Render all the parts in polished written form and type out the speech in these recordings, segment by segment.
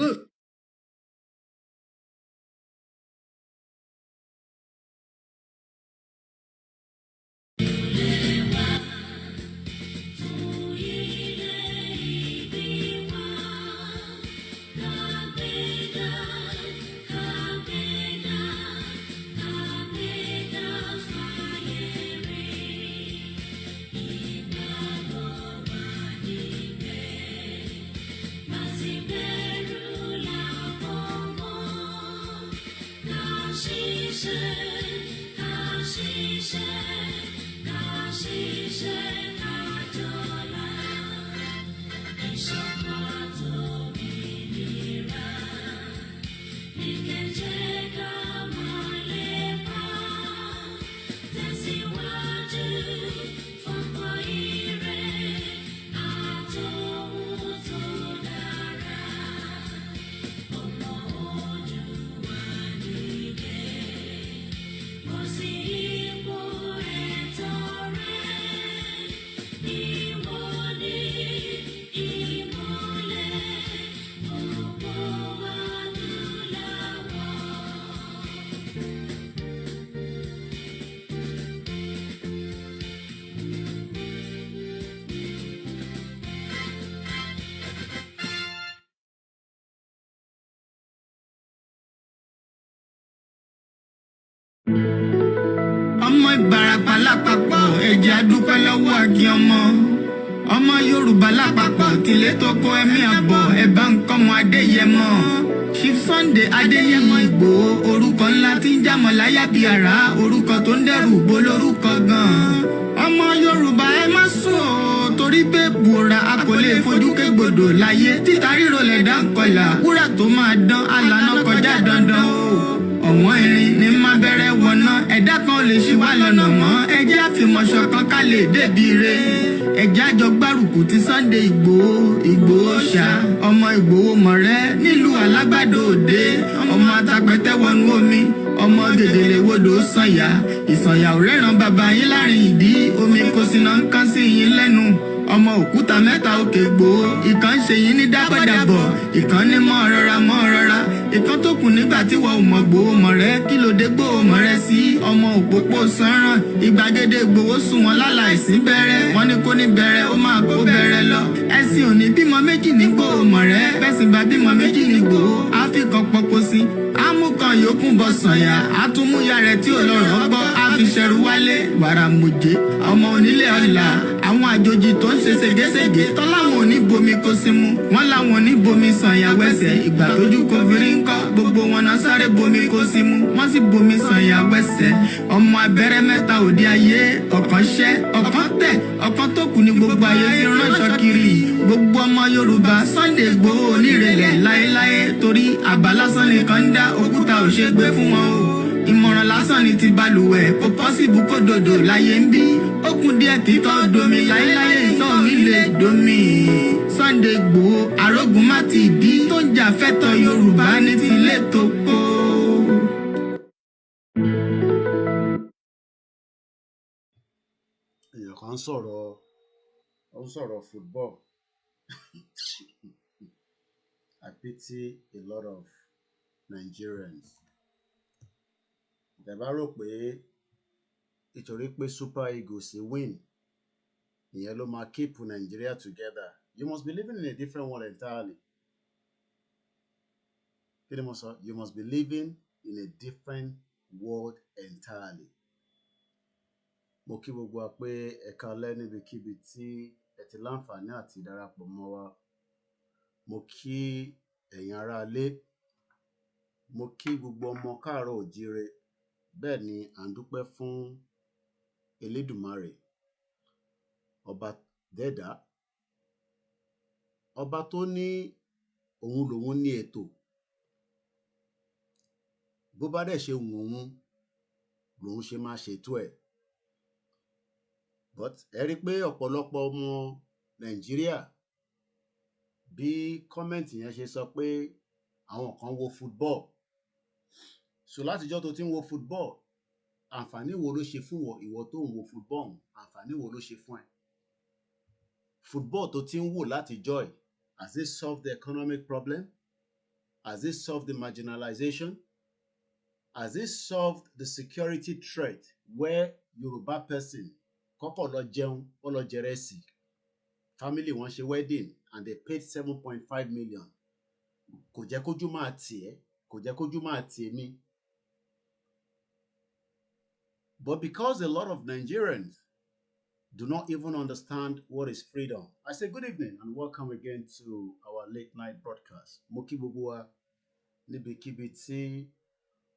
Good. Ọmọ Ìbàràpá lápapọ̀ ẹ̀jẹ̀ adúpẹ́ lọ́wọ́ àkí ọmọ Yorùbá lápapọ̀ tìlé tó kó ẹ̀mí àbọ̀ ẹ̀bá nǹkan mọ Adéyẹmọ Chief Sunday Adéyẹmọ Ìgbòho orúkọ ńlá tí ń jámọ̀ láyà bí àrá orúkọ tó ń dẹrù bo lórúkọ gan-an ọmọ Yorùbá ẹ má sùn o torí pé bùrà a kò lè fojú kégbodò láyé títa ríro lẹ̀dá ń kọlà wúrà tó máa dán alànà kọjá dandan o ọ̀wọ́n irin ní má bẹ̀rẹ̀ wọ̀nà ẹ̀dá kan lè ṣì wá lọ́nà mọ́ ẹjẹ́ àfìmọ̀ṣọ kan ká lè débi re ẹjẹ́ àjọ gbárùkù ti Sunday Ìgbòho ṣá ọmọ Ìgbòho mọ̀rẹ́ nílùú Alágbàdo Òde ọmọ atapẹ̀tẹ̀ wọnú omi ọmọ gèdèlè wodò sànyà ìsànyà ò rẹ́ràn bàbá yín láàrin ìdí omi kò sì náà ń kán sí yín lẹ́nu ọmọ òkúta mẹ́ta òkè Ìgbòho ìkan ṣe yín ní dábọ̀dàbọ̀ ìkan ní mọ́ rọra ìkan tó kù nígbà tí wọ́n ò mọ̀ Ìgbòho mọ̀rẹ́ kí ló dé Ìgbòho mọ̀rẹ́ sí ọmọ òpópó sanran ìgbàgede Ìgbòho sùn wọn láláìsí bẹ̀rẹ̀ wọ́n ní kó ní bẹ̀rẹ̀ ó máa kó bẹ̀rẹ̀ lọ ẹ̀sìn òní bímọ méjì ní Ìgbòho mọ̀rẹ́ bẹ́sìn bá bímọ méjì ní Ìgbòho àfikàn pọpọ sí amúkan yòókù bọ sànyà àtúmúyà rẹ̀ tí ò lọ́rọ̀ gbọ́ àfiṣẹrù wálé wàràmùjẹ ọmọ onílé ọ̀la àwọn àjòjì tó ń ṣe ségesège tọ́láwọn ò ní bomi kó sí mu wọ́n láwọn ò ní bomi sànyà wẹ́sẹ̀ ìgbà tójú kò fi rí ńkọ́ gbogbo wọn náà sáré bomi kó sí mu wọ́n sì bomi sànyà wẹ́sẹ̀ ọmọ abẹ́rẹ́ mẹ́ta òde ayé ọ̀kan ṣẹ́ ọ̀kan tẹ̀ ọ̀kan tó kù ní gbogbo ayé fi ránṣọ kiri gbogbo ọmọ Yorùbá Sunday Ìgbòho onírẹ̀lẹ̀ láéláé torí àbá lásán nìkan ń dá òkúta ò ṣe gbé fún wọn o ìmọ̀ràn lásán ni ti balùwẹ̀ kò pọ́sibú kó dòdò láyé ń bí ó kún díẹ̀ títọ́ domi láéláé ìtọ́ mi lè domi Sunday Ìgbòho arógun má ti dí tó ń jà fẹ́tọ̀ Yorùbá ní tilé tó kó. èèyàn kan sọ̀rọ̀ football I pity a lot of Nigerians. Ìjọba rò pé nítorí pé Super Eagles win ìyẹn ló máa keep Nigeria together. You must be living in a different world entirely. Kí ni mo sọ? You must be living in a different world entirely. Mo kí gbogbo wa pé ẹ káalẹ́ níbikíbi tí ẹ ti láǹfààní àti darapọ̀ mọ́ wa. Mo kí ẹ̀yin aráalé. Mo kí gbogbo ọmọ káàárọ̀ òjíire. Bẹ́ẹ̀ ni à ń dúpẹ́ fún Elédùmarè, ọba dẹ́dà, ọba tó ní òun lòun ní ètò. Bó bá dẹ̀ ṣe wù òun lòun ṣe máa ṣètò ẹ̀. But ẹ rí pé ọ̀pọ̀lọpọ̀ ọmọ Nàìjíríà bí kọ́mẹ̀ntì yẹn ṣe sọ pé àwọn kan wo football. So látijọ́ tó ti ń wo football, àǹfààní wo ló ṣe fún ìwọ tó ń wo football? Àǹfààní wo ló ṣe fún ẹ? Football tó ti ń wò látijọ́ ẹ̀, has it solved the economic problem? Has it solved the marginalization? Has it solved the security threat where Yoruba person kọ́kọ́ lọ jẹun ó lọ jẹrẹsì family wọn ṣe wedding and they paid 7.5 million kò jẹ́ kójú máa tì ẹ́ kò jẹ́ kójú máa tì mí. But because a lot of Nigerians do not even understand what is freedom, I say good evening and welcome again to our late night broadcast. Mo kí gbogbo wa níbikíbi tí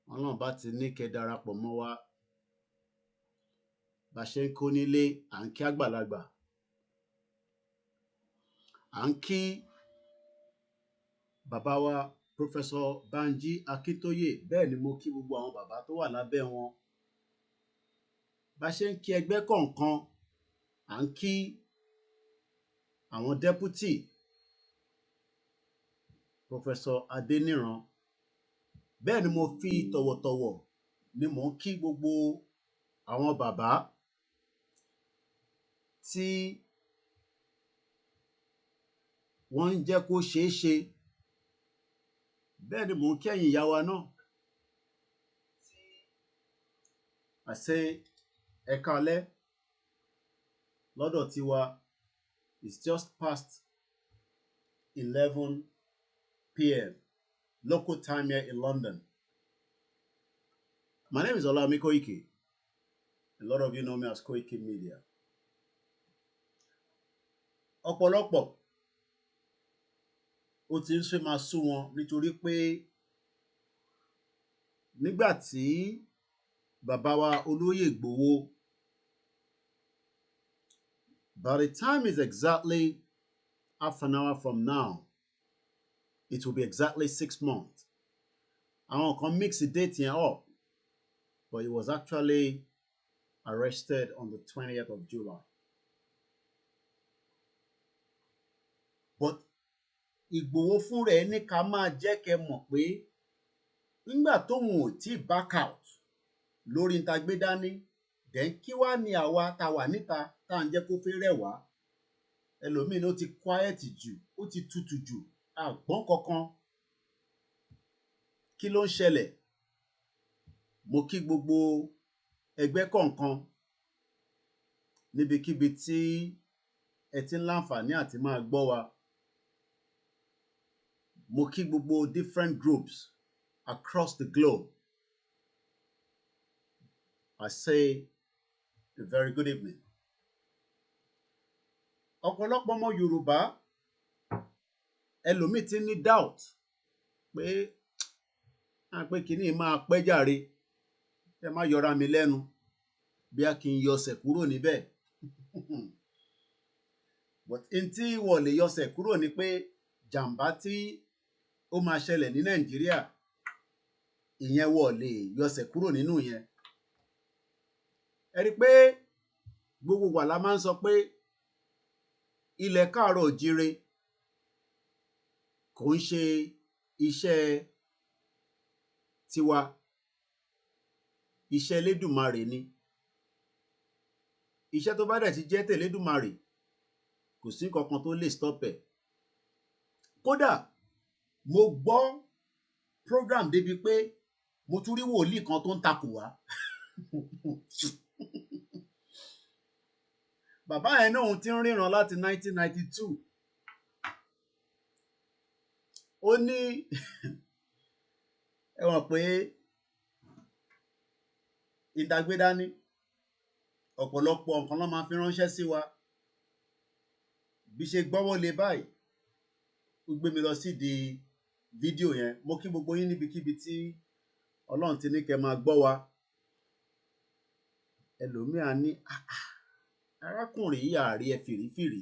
Ọlọ́run bá ti ní kẹ́ darapọ̀ mọ́ wa bá ṣe ń kó nílé à ń kí àgbàlagbà à ń kí bàbá wa Professor Banji Akintoye bẹ́ẹ̀ ni mo kí gbogbo àwọn bàbá tó wà lábẹ́ wọn bá ṣe ń kí ẹgbẹ́ kọ̀ọ̀kan à ń kí àwọn deputy Professor Adeniran bẹ́ẹ̀ ni mo fi tọ̀wọ̀tọ̀wọ̀ ni mò ń kí gbogbo àwọn bàbá tí wọ́n ń jẹ́ kó ṣeé ṣe bẹ́ẹ̀ ni mò ń kí ẹ̀yin ìyá wa náà àṣẹ ẹ káalẹ́ lọ́dọ̀ tiwa it's just past 11 p.m. local time here in London. My name is Olami Koiki. A lot of you know me as Koiki Media. Ọ̀pọ̀lọpọ̀ ó ti ń ṣe máa sú wọn nítorí pé nígbà tí bàbá wa olóyè Igboho, by the time is exactly half an hour from now, it will be exactly 6 months. Àwọn kan mix the date yẹn up, but he was actually arrested on the 20th of July. But Igboho fún rẹ̀ ní ká máa jẹ́ kẹ́ mọ̀ pé nígbà tóun ò tí back out lórí níta gbé dání then kí wá ní àwa tá wà níta tá ń jẹ́ kó fẹ́ rẹ̀ wá ẹlòmíín ó ti quiet jù ó ti tutù jù àgbọ́n kankan kí ló ń ṣẹlẹ̀ mo kí gbogbo ẹgbẹ́ kọ̀ọ̀kan níbikíbi tí ẹ ti ń láǹfààní àti máa gbọ́ wa mo kí gbogbo different groups across the globe. I say a very good evening. Ọ̀pọ̀lọpọ̀ ọmọ Yorùbá ẹlòmíì ti ní doubt pé kíní máa pẹ́ jàre ẹ má yọra mi lẹ́nu bí a kì í yọsẹ̀ kúrò níbẹ̀ but n tí wọ́n lè yọsẹ̀ kúrò ni pé jàǹbá tí ó máa ṣẹlẹ̀ ní Nàìjíríà ìyẹn wọ́n lè yọsẹ̀ kúrò nínú yẹn ẹ rí i pé gbogbo wa la máa ń sọ pé ilẹ̀ káàárọ̀ òjíire kò ń ṣe iṣẹ́ tiwa iṣẹ́ Elédùmarè ni iṣẹ́ tó bá dẹ̀ ti jẹ́ tẹ̀lédùmarè kò sí kankan tó lè stop ẹ̀ kódà mo gbọ́ program débi pé mo tún rí wòlíì kan tó ń takò wá bàbá yẹn náà ti ń ríran láti 1992 ó ní ẹ mọ̀ pé ìdágbédání ọ̀pọ̀lọpọ̀ nǹkan ló máa fi ránṣẹ́ sí wa bí ṣe gbọ́wọ́ lé báyìí ó gbé mi lọ sídìí fídíò yẹn mo kí gbogbo yín níbikíbi tí Ọlọ́run ti ní kẹ́ máa gbọ́ wa ẹlòmíà ní arákùnrin yìí àárí ẹ fìrífìrí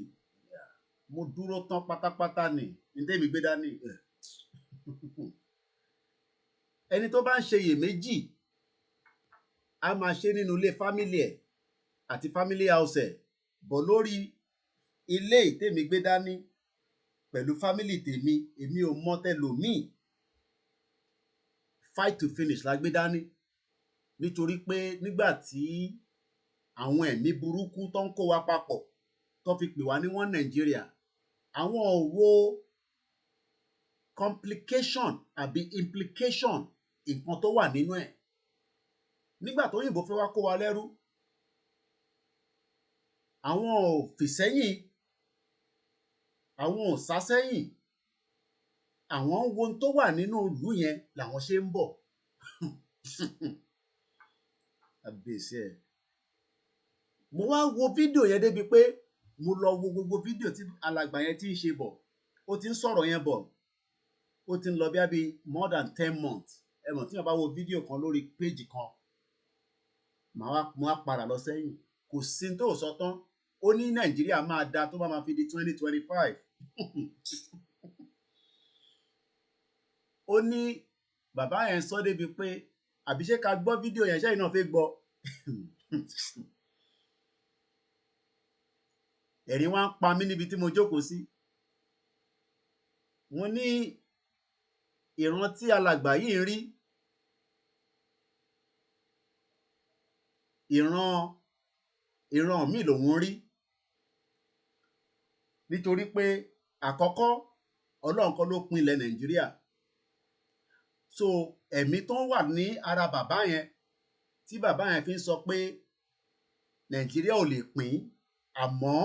mo dúró tán pátápátá ní tèmi gbé dání ẹni tó bá ń ṣe iyèméjì a máa ṣe nínú ilé fámílì ẹ̀ àti fámílì house ẹ̀ bọ̀ lórí ilé tèmi gbé dání pẹ̀lú fámílì tèmi èmi ò mọ̀ tẹlòmíì fight to finish la gbé dání nítorí pé nígbà tí àwọn ẹ̀mí burúkú tó ń kó wa papọ̀ tó fi pè wá ní wọ́n Nàìjíríà àwọn ò wo complication àbí implication nǹkan tó wà nínú ẹ̀. Nígbà tó òyìnbó fẹ́ wá kó wa lẹ́rú, àwọn ò fìsẹ́yìn, àwọn ò sásẹ́yìn, àwọn ń wo ohun tó wà nínú ìlú yẹn làwọn ṣe ń bọ̀. Àbèsí ẹ̀. Mo wá wo fídíò yẹn débi pé mo lọ wo gbogbo fídíò tí alàgbà yẹn ti ń ṣe bọ̀. Ó ti ń sọ̀rọ̀ yẹn bọ̀. Ó ti ń lọ bí more than 10 months. Ẹ mọ̀ tí wọ́n bá wo fídíò kan lórí péjì kan, mo wá padà lọ sẹ́yìn. Kò sí tó sọ tán. Ó ní Nàìjíríà máa da tó bá máa fi di 2025. Ó ní bàbá yẹn sọ débi pé àbí ṣé ká gbọ́ fídíò yẹn, ṣẹ́yìn náà fẹ́ gbọ́. Ẹ̀rín wá ń pa mí níbi tí mo jókòó sí. Mo ní ìran tí alàgbà yìí ń rí, ìran mi lòun rí. Nítorí pé àkọ́kọ́ Ọlọ́run kọ́ ló pín ilẹ̀ Nàìjíríà. So ẹ̀mí tó wà ní ara bàbá yẹn, tí bàbá yẹn fi ń sọ pé Nàìjíríà ò lè pín, àmọ́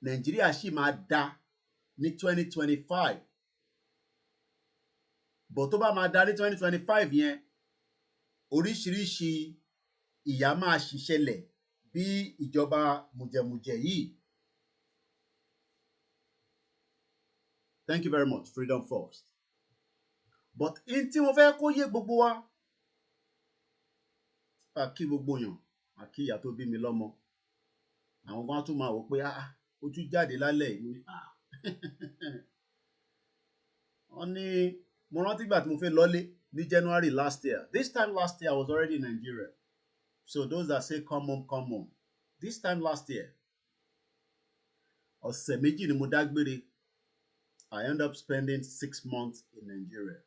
Nàìjíríà sì máa da ní 2025. Bọ̀ tó bá máa da ní 2025 yẹn, oríṣiríṣi ìyà máa ṣì ṣẹlẹ̀ bí ìjọba mùjẹ̀mùjẹ̀ yìí. Thank you very much, Freedom First. But in tí mo fẹ́ kó yé gbogbo wa, kí gbogbo yàn, kí ìyá tó bí mi lọ́mọ, àwọn kan tún máa wò pé ó tún jáde lálẹ́ yìí. Wọ́n ní mo rántí ìgbà tí mo fẹ́ lọ́lé ní January last year. This time last year I was already in Nigeria. So those that say come home, come home. This time last year, ọ̀sẹ̀ méjì ni mo dágbére. I end up spending 6 months in Nigeria.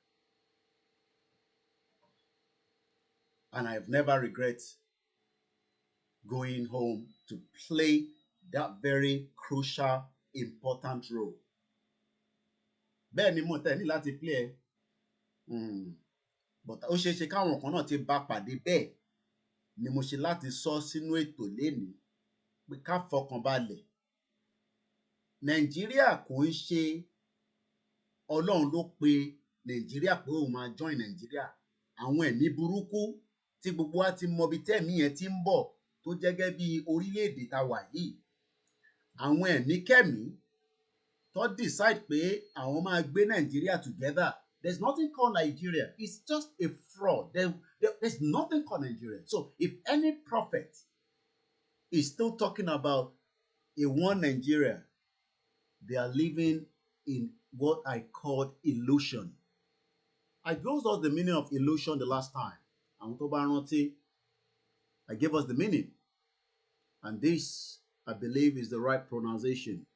And I've never regret going home to play that very crucial, important role. Bẹ́ẹ̀ ni mo tẹ̀ ní láti play ẹ̀. But ó ṣeé ṣe káwọn kan náà ti bá pàdé bẹ́ẹ̀ ni mo ṣe láti sọ sínú ètò lénìí pé ká fọkàn balẹ̀. Nàìjíríà kò ń ṣe Ọlọ́run ló pe Nàìjíríà pé òun máa join Nàìjíríà. Àwọn ẹ̀mí burúkú tí gbogbo wa ti mọ ibi tẹ́ẹ̀mí yẹn ti ń bọ̀ tó jẹ́ gẹ́gẹ́ bí orílẹ̀-èdè tá wà yìí. Àwọn ẹ̀mí kẹ́mí tó decide pé àwọn máa gbé Nàìjíríà together. There's nothing called Nigeria. It's just a fraud. There's nothing called Nigeria. So if any prophet is still talking about a one Nigeria, they are living in what I called illusion. I told us the meaning of illusion the last time. Àwọn tó bá rántí, I gave us the meaning. And this, I believe, is the right pronunciation.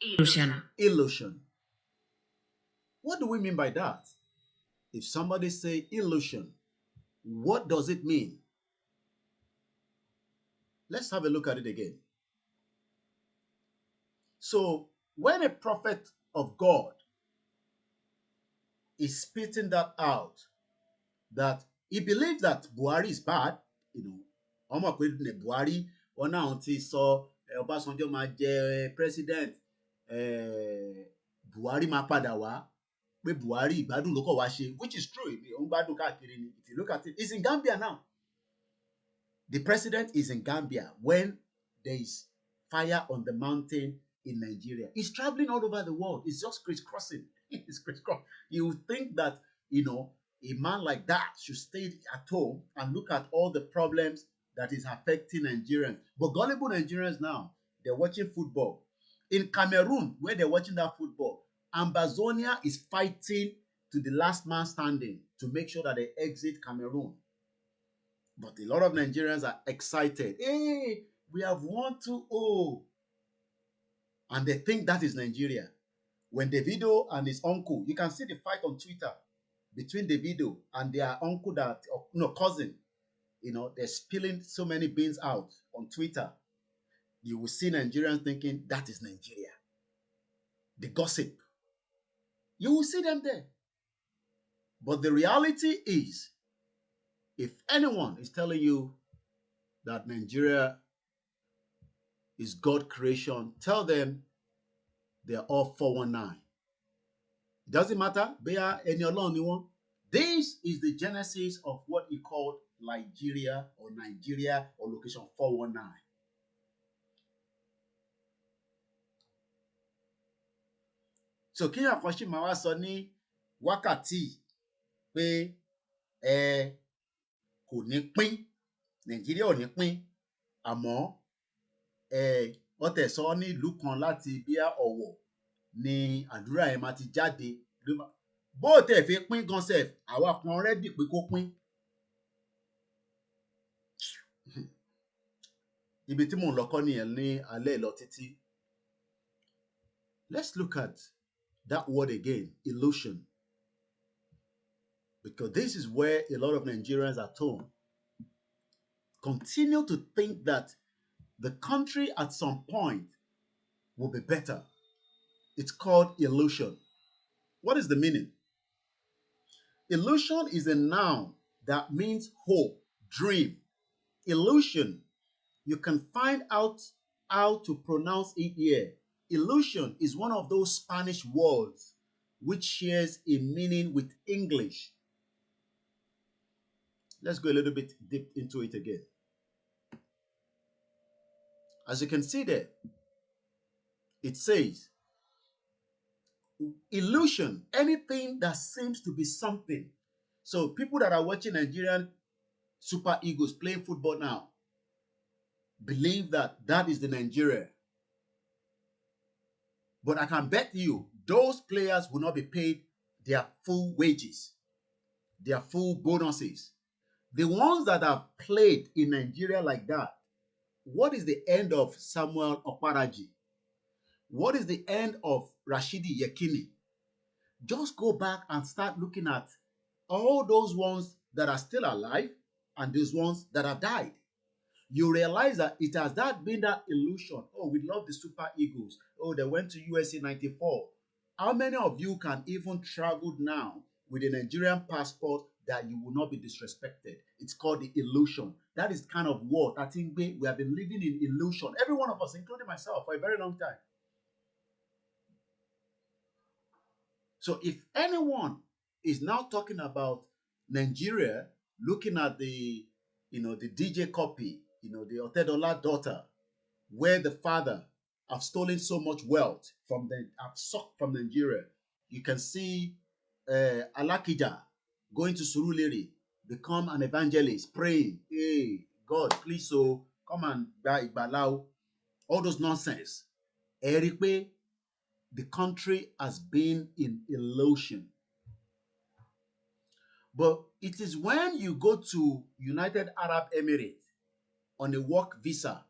Illusion. Illusion. What do we mean by that? If somebody say illusion, what does it mean? Let's have a look at it again. So, when a prophet of God is spitting that out, that he believes that Buhari is bad, ọmọ pé Buhari wọn náà ti sọ Ọbásanjọ́ máa jẹ president, Buhari máa padà wá, pé Buhari ìgbádùn ló kọ̀ wá ṣe, which is true. Òun gbádùn káàkiri ni. If you look at it, he's in Gambia now. The president is in Gambia when there is fire on the mountain in Nigeria. He's traveling all over the world. It's just crisscrossing. It's crisscrossing. You would think that, a man like that should stay at home and look at all the problems that is affecting Nigerians. But gullible Nigerians now, they're watching football. In Cameroon, where they're watching that football, Ambazonia is fighting to the last man standing to make sure that they exit Cameroon. But a lot of Nigerians are excited. Hey, we have won 2-0. And they think that is Nigeria. When Davido and his uncle, you can see the fight on Twitter between Davido and their uncle cousin. They're spilling so many beans out on Twitter. You will see Nigerians thinking that is Nigeria. The gossip. You will see them there. But the reality is, if anyone is telling you that Nigeria is God's creation, tell them they are all 419. It doesn't matter. They are any alone. This is the genesis of what he called Nigeria or location 419. So kí àkànṣe máa wá sọ ní wákàtí pé kò ní pín, Nàìjíríà ò ní pín, àmọ́ wọ́n tẹ̀ sọ ní ìlú kan láti bí Ọ̀wọ̀ ni àdúrà yẹn máa ti jáde. Bó tẹ̀ fi pín gan sef, àwa kan rẹ́dì pé kó pín. Ibi tí mò ń lọ kọ́ nìyẹn ní alẹ́ lọ títí. Let's look at that word again, illusion. Because this is where a lot of Nigerians at home continue to think that the country at some point will be better. It's called illusion. What is the meaning? Illusion is a noun that means hope, dream. Illusion, you can find out how to pronounce it here. Illusion is one of those Spanish words which shares a meaning with English. Let's go a little bit deep into it again. As you can see there, it says, illusion, anything that seems to be something. So people that are watching Nigerian Super Eagles playing football now believe that that is the Nigeria. But I can bet you those players will not be paid their full wages, their full bonuses. The ones that have played in Nigeria like that, what is the end of Samuel Okparaji? What is the end of Rashidi Yekini? Just go back and start looking at all those ones that are still alive and those ones that have died. You realize that it has been that illusion. Oh, we love the Super Eagles. Oh, they went to USA 94. How many of you can even travel now with a Nigerian passport that you will not be disrespected? It's called the illusion. That is kind of what I think we have been living in illusion. Every one of us, including myself, for a very long time. So if anyone is now talking about Nigeria, looking at the DJ copy, the Otedola daughter, where the father have stolen so much wealth have sucked from Nigeria. You can see Alakija going to Surulere, become an evangelist, praying, hey, God, please, so come and Igbalau, all those nonsense. The country has been in illusion. But it is when you go to United Arab Emirates on a work visa,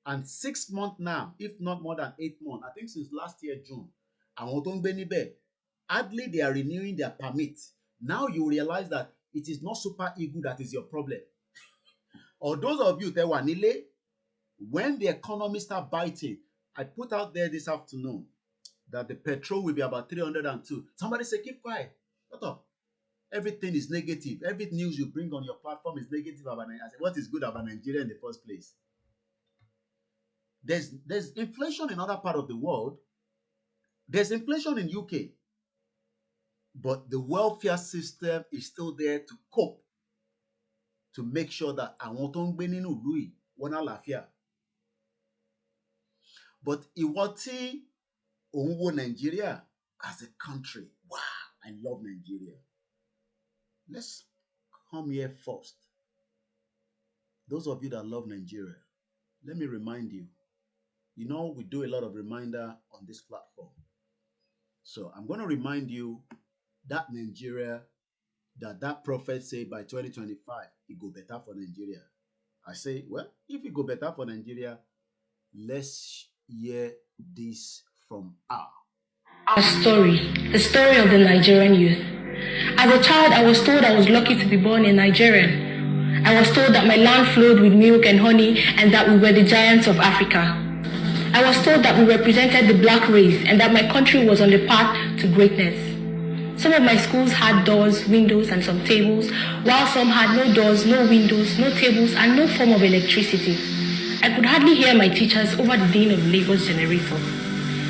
and 6 months now, if not more than 8 months, I think since last year, June, hardly they are renewing their permit. Now you realize that it is not Super Eagle that is your problem. Or those of you that were Nile, when the economy start biting, I put out there this afternoon that the petrol will be about 302. Somebody say, keep quiet. Shut up. Everything is negative. Every news you bring on your platform is negative about Nigeria. I said, what is good about Nigeria in the first place? There's inflation in other part of the world. There's inflation in UK. But the welfare system is still there to cope, to make sure that àwọn tó ń gbé nínú ìlú yìí wọ́n ní àlàáfíà. But ìwọ tí òun wo Nigeria as a country, wow, I love Nigeria. Let's come here first. Those of you that love Nigeria, let me remind you. You know, we do a lot of reminder on this platform. So I'm going to remind you that Nigeria, that prophet said by 2025, it go better for Nigeria. I say, well, if it go better for Nigeria, let's hear this from her. Our story, the story of the Nigerian youth. As a child, I was told I was lucky to be born a Nigerian. I was told that my land flowed with milk and honey and that we were the giants of Africa. I was told that we represented the black race and that my country was on the path to greatness. Some of my schools had doors, windows, and some tables, while some had no doors, no windows, no tables, and no form of electricity. I could hardly hear my teachers over the din of Lagos generator.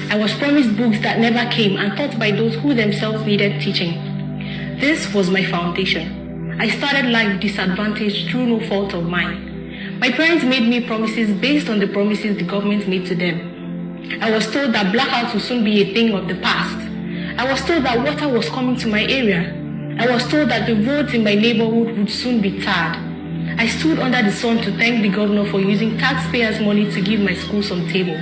I was promised books that never came and taught by those who themselves needed teaching. This was my foundation. I started life disadvantaged through no fault of mine. My parents made me promises based on the promises the government made to them. I was told that blackouts would soon be a thing of the past. I was told that water was coming to my area. I was told that the roads in my neighborhood would soon be tarred. I stood under the sun to thank the governor for using taxpayers' money to give my school some tables.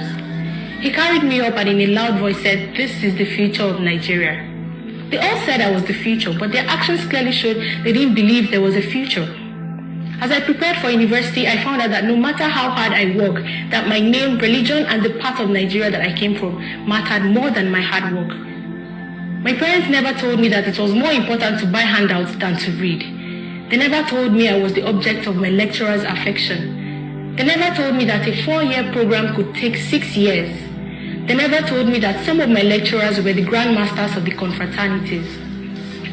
He carried me up and in a loud voice said, "This is the future of Nigeria." They all said I was the future, but their actions clearly showed they didn't believe there was a future. As I prepared for university, I found out that no matter how hard I worked, that my name, religion, and the part of Nigeria that I came from mattered more than my hard work. My parents never told me that it was more important to buy handouts than to read. They never told me I was the object of my lecturer's affection. They never told me that a 4-year program could take 6 years. They never told me that some of my lecturers were the grandmasters of the confraternities.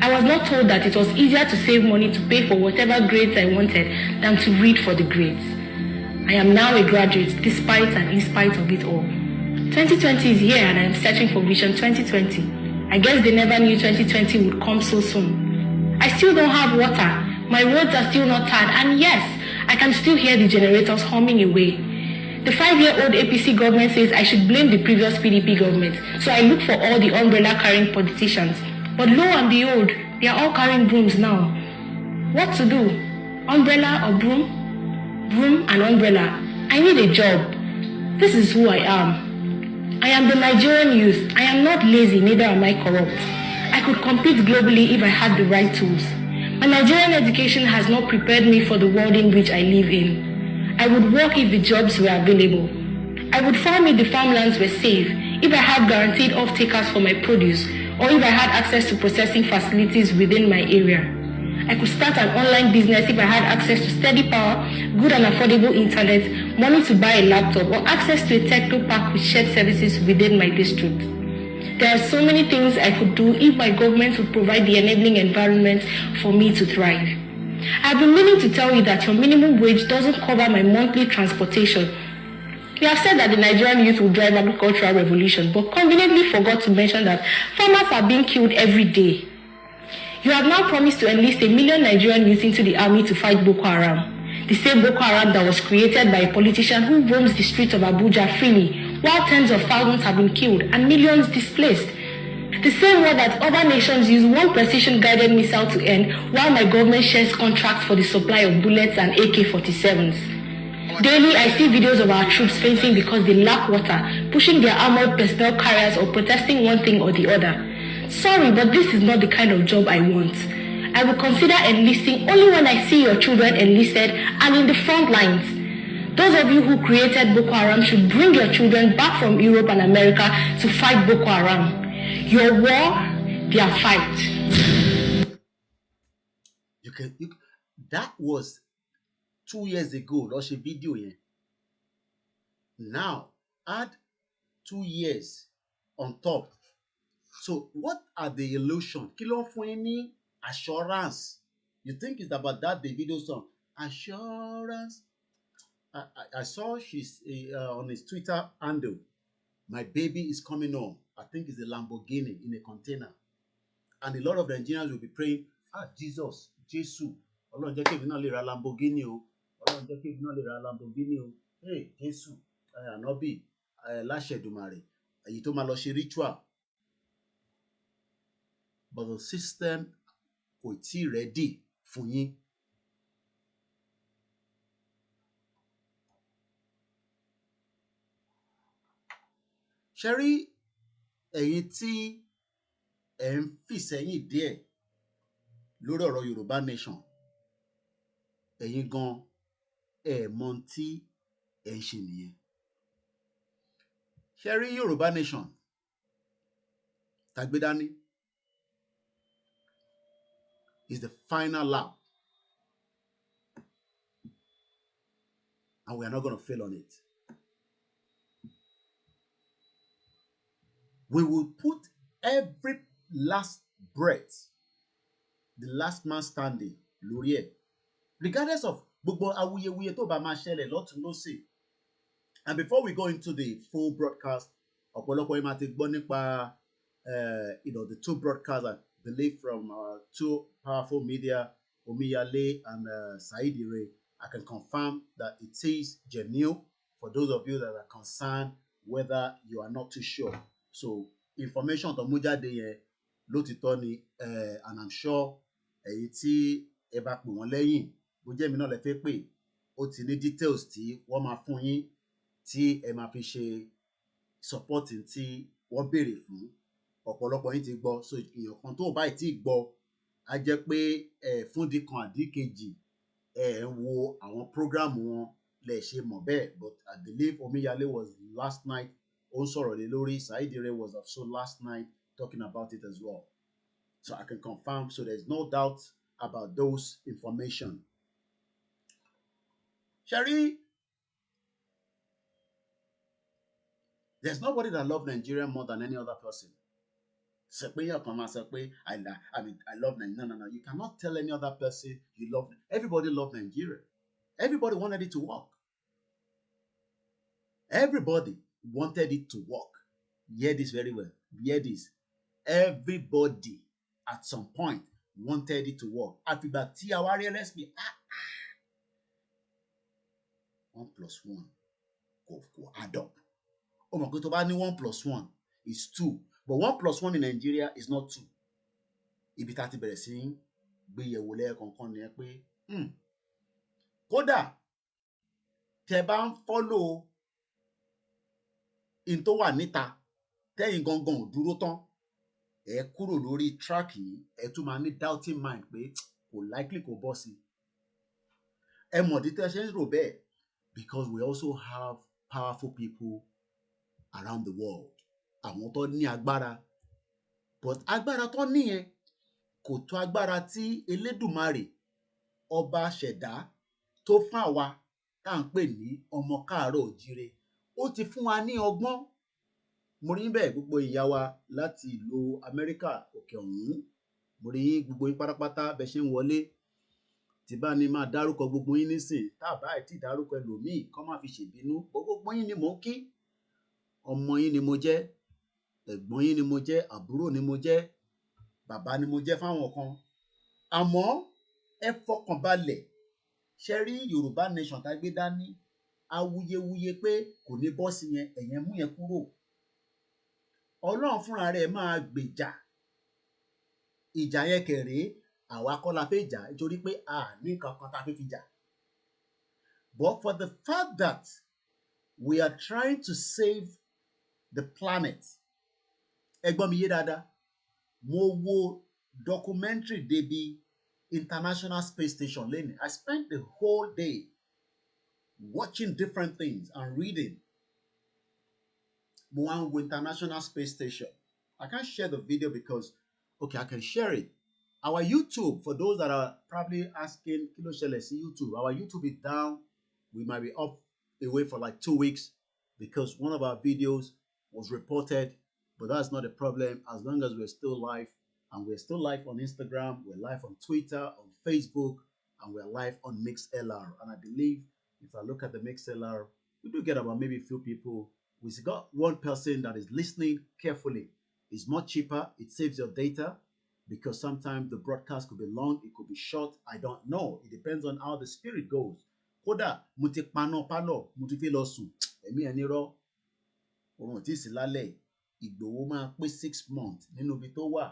I was not told that it was easier to save money to pay for whatever grades I wanted than to read for the grades. I am now a graduate despite and in spite of it all. 2020 is here and I am searching for Vision 2020. I guess they never knew 2020 would come so soon. I still don't have water. My roads are still not tarred, and yes, I can still hear the generators humming away. The 5-year-old APC government says I should blame the previous PDP government, so I look for all the umbrella-carrying politicians. But lo and behold, they are all carrying brooms now. What to do? Umbrella or broom? Broom and umbrella. I need a job. This is who I am. I am the Nigerian youth. I am not lazy, neither am I corrupt. I could compete globally if I had the right tools. My Nigerian education has not prepared me for the world in which I live in. I would work if the jobs were available. I would farm if the farmlands were safe, if I had guaranteed off-takers for my produce, or if I had access to processing facilities within my area. I could start an online business if I had access to steady power, good and affordable internet, money to buy a laptop, or access to a techno park with shared services within my district. There are so many things I could do if my government would provide the enabling environment for me to thrive. I've been meaning to tell you that your minimum wage doesn't cover my monthly transportation. You have said that the Nigerian youth will drive agricultural revolution, but conveniently forgot to mention that farmers are being killed every day. You have now promised to enlist 1 million Nigerian youth into the army to fight Boko Haram, the same Boko Haram that was created by a politician who roams the streets of Abuja freely, while tens of thousands have been killed and millions displaced. The same war that other nations use one precision-guided missile to end, while my government shares contracts for the supply of bullets and AK-47s. Daily, I see videos of our troops fainting because they lack water, pushing their armored personnel carriers or protesting one thing or the other. Sorry, but this is not the kind of job I want. I will consider enlisting only when I see your children enlisted and in the front lines. Those of you who created Boko Haram should bring your children back from Europe and America to fight Boko Haram. Your war, their fight. That was 2 years ago. Lost a video here. Now add 2 years on top. So what are the illusions? Kilo fún any assurance. You think it's about that the video song? Assurance. I saw she's on his Twitter handle. My baby is coming home. I think it's a Lamborghini in a container. And a lot of Nigerians will be praying, Jesus, Jesus. Ọlọ́run jẹ́ kí èmi náà lè ra Lamborghini o. Ọlọ́run jẹ́ kí èmi náà lè ra Lamborghini o. Hey, Jésù, Ànábì, láṣẹ Èdùmàrè, èyí tó máa lọ ṣe ritual. But the system kò tí ready fún yín. Ṣé rí ẹ̀yin tí ẹ̀ ń fì sẹ́yìn díẹ̀ lórí ọ̀rọ̀ Yorùbá nation, ẹ̀yin gan ẹ̀ mọ tí ẹ̀ ń ṣe nìyẹn. Ṣé rí Yorùbá nation tàgbé dání is the final lap, and we are not going to fail on it. We will put every last breath, the last man standing lórí ẹ̀, regardless of gbogbo awuyewuye tó bá máa ṣẹlẹ̀ lọ́tún lósì. And before we go into the full broadcast, ọ̀pọ̀lọpọ̀ yín máa ti gbọ́ nípa the two broadcasts, I believe, from two powerful media, Omiyale and Saidi Ray. I can confirm that it is genuine for those of you that are concerned whether you are not too sure. So information tó mú jáde yẹn lótìtọ́ ni, and I'm sure èyí tí ẹ bá pè wọ́n lẹ́yìn bó jẹ́ mi náà lẹ fẹ́ pè, ó ti ní details tí wọ́n máa fún yín tí ẹ máa fi ṣe supporting tí wọ́n béèrè fún. Ọ̀pọ̀lọpọ̀ yín ti gbọ́, so èèyàn kan tó báyìí tí gbọ́ á jẹ́ pé fún di kan àdí kejì ń wo àwọn program wọn lè ṣe mọ̀ bẹ́ẹ̀. But I believe Omiyale was last night ó ń sọ̀rọ̀ lé lórí, Saidi Ray was also last night talking about it as well. So I can confirm, so there's no doubt about those information. Sherry, there's nobody that loves Nigeria more than any other person. I love Nigeria. No. You cannot tell any other person you love. Everybody loved Nigeria. Everybody wanted it to work. Everybody wanted it to work. Hear this very well. Hear this. Everybody at some point wanted it to work. Àfìgbà tí a wá realize pé 1 + 1 kò add up. Ó mọ̀ pé tó bá ní 1 + 1 is 2. But 1 + 1 in Nigeria is not 2. Ibi tá ti bẹ̀rẹ̀ sí gbé yẹ̀wò lẹ́ẹ̀kọ̀ọ̀kan ni pé kódà tẹ́ bá ń follow in tó wà níta tẹ́yìn gangan ò dúró tán, ẹ kúrò lórí track yìí, ẹ tún máa ní doubting mind pé kò likely kò bọ́ sí. Ẹ mọ̀ dí tẹ́ ṣe ń rò bẹ́ẹ̀, because we also have powerful people around the world. Àwọn tó ní agbára, but agbára tó ní yẹn kò tó agbára tí Elédùmarè ọba ṣẹ̀dá tó fún àwa tá à ń pè ní ọmọ káàárọ̀ òjíire. Ó ti fún wa ní ọgbọ́n. Mo rí bẹ́ẹ̀ gbogbo ìyá wa láti ìlú Amẹ́ríkà òkè ọ̀hún. Mo rí gbogbo yín pátápátá bẹ́ ṣe ń wọlé. Tí bá ní máa dárúkọ gbogbo yín nísìn, tá a bá ti dárúkọ ẹlòmíì kó má fi ṣèbínú. Gbogbo yín ni mò ń kí. Ọmọ yín ni mo jẹ́, ẹ̀gbọ́n yín ni mo jẹ́, àbúrò ni mo jẹ́, bàbá ni mo jẹ́ fáwọn kan. Àmọ́ ẹ fọkàn balẹ̀, ṣe rí Yorùbá nation tá gbé dání, awuyewuye pé kò ní bọ́ sí yẹn, ẹ̀yẹn mú yẹn kúrò. Ọlọ́run fúnra rẹ̀ máa gbèjà. Ìjà yẹn kẹ̀rẹ́ àwa kọ́ la fẹ́ jà nítorí pé a ní kankan tá fẹ́ fi jà. But for the fact that we are trying to save the planet, ẹ gbọ́ mi yé dáadáa. Mo wo documentary débi International Space Station lẹ́nu. I spent the whole day watching different things and reading. Mo wá ń wo International Space Station. I can't share the video because, okay, I can share it. Our YouTube, for those that are probably asking, kí ló ṣẹlẹ̀ sí YouTube? Our YouTube is down. We might be up away for like 2 weeks because one of our videos was reported, but that's not a problem as long as we're still live. And we're still live on Instagram, we're live on Twitter, on Facebook, and we're live on MixLR. And I believe if I look at the MixLR, we do get about maybe a few people. We got one person that is listening carefully. It's much cheaper. It saves your data because sometimes the broadcast could be long, it could be short. I don't know. It depends on how the spirit goes. Kódà mo ti paná pálọ̀, mo ti fi lọ sùn. Ẹ̀mí ẹni rọ́. Òun ò tí ì sí lálẹ́. Ìgbòho máa pé 6 months nínú ibi tó wà.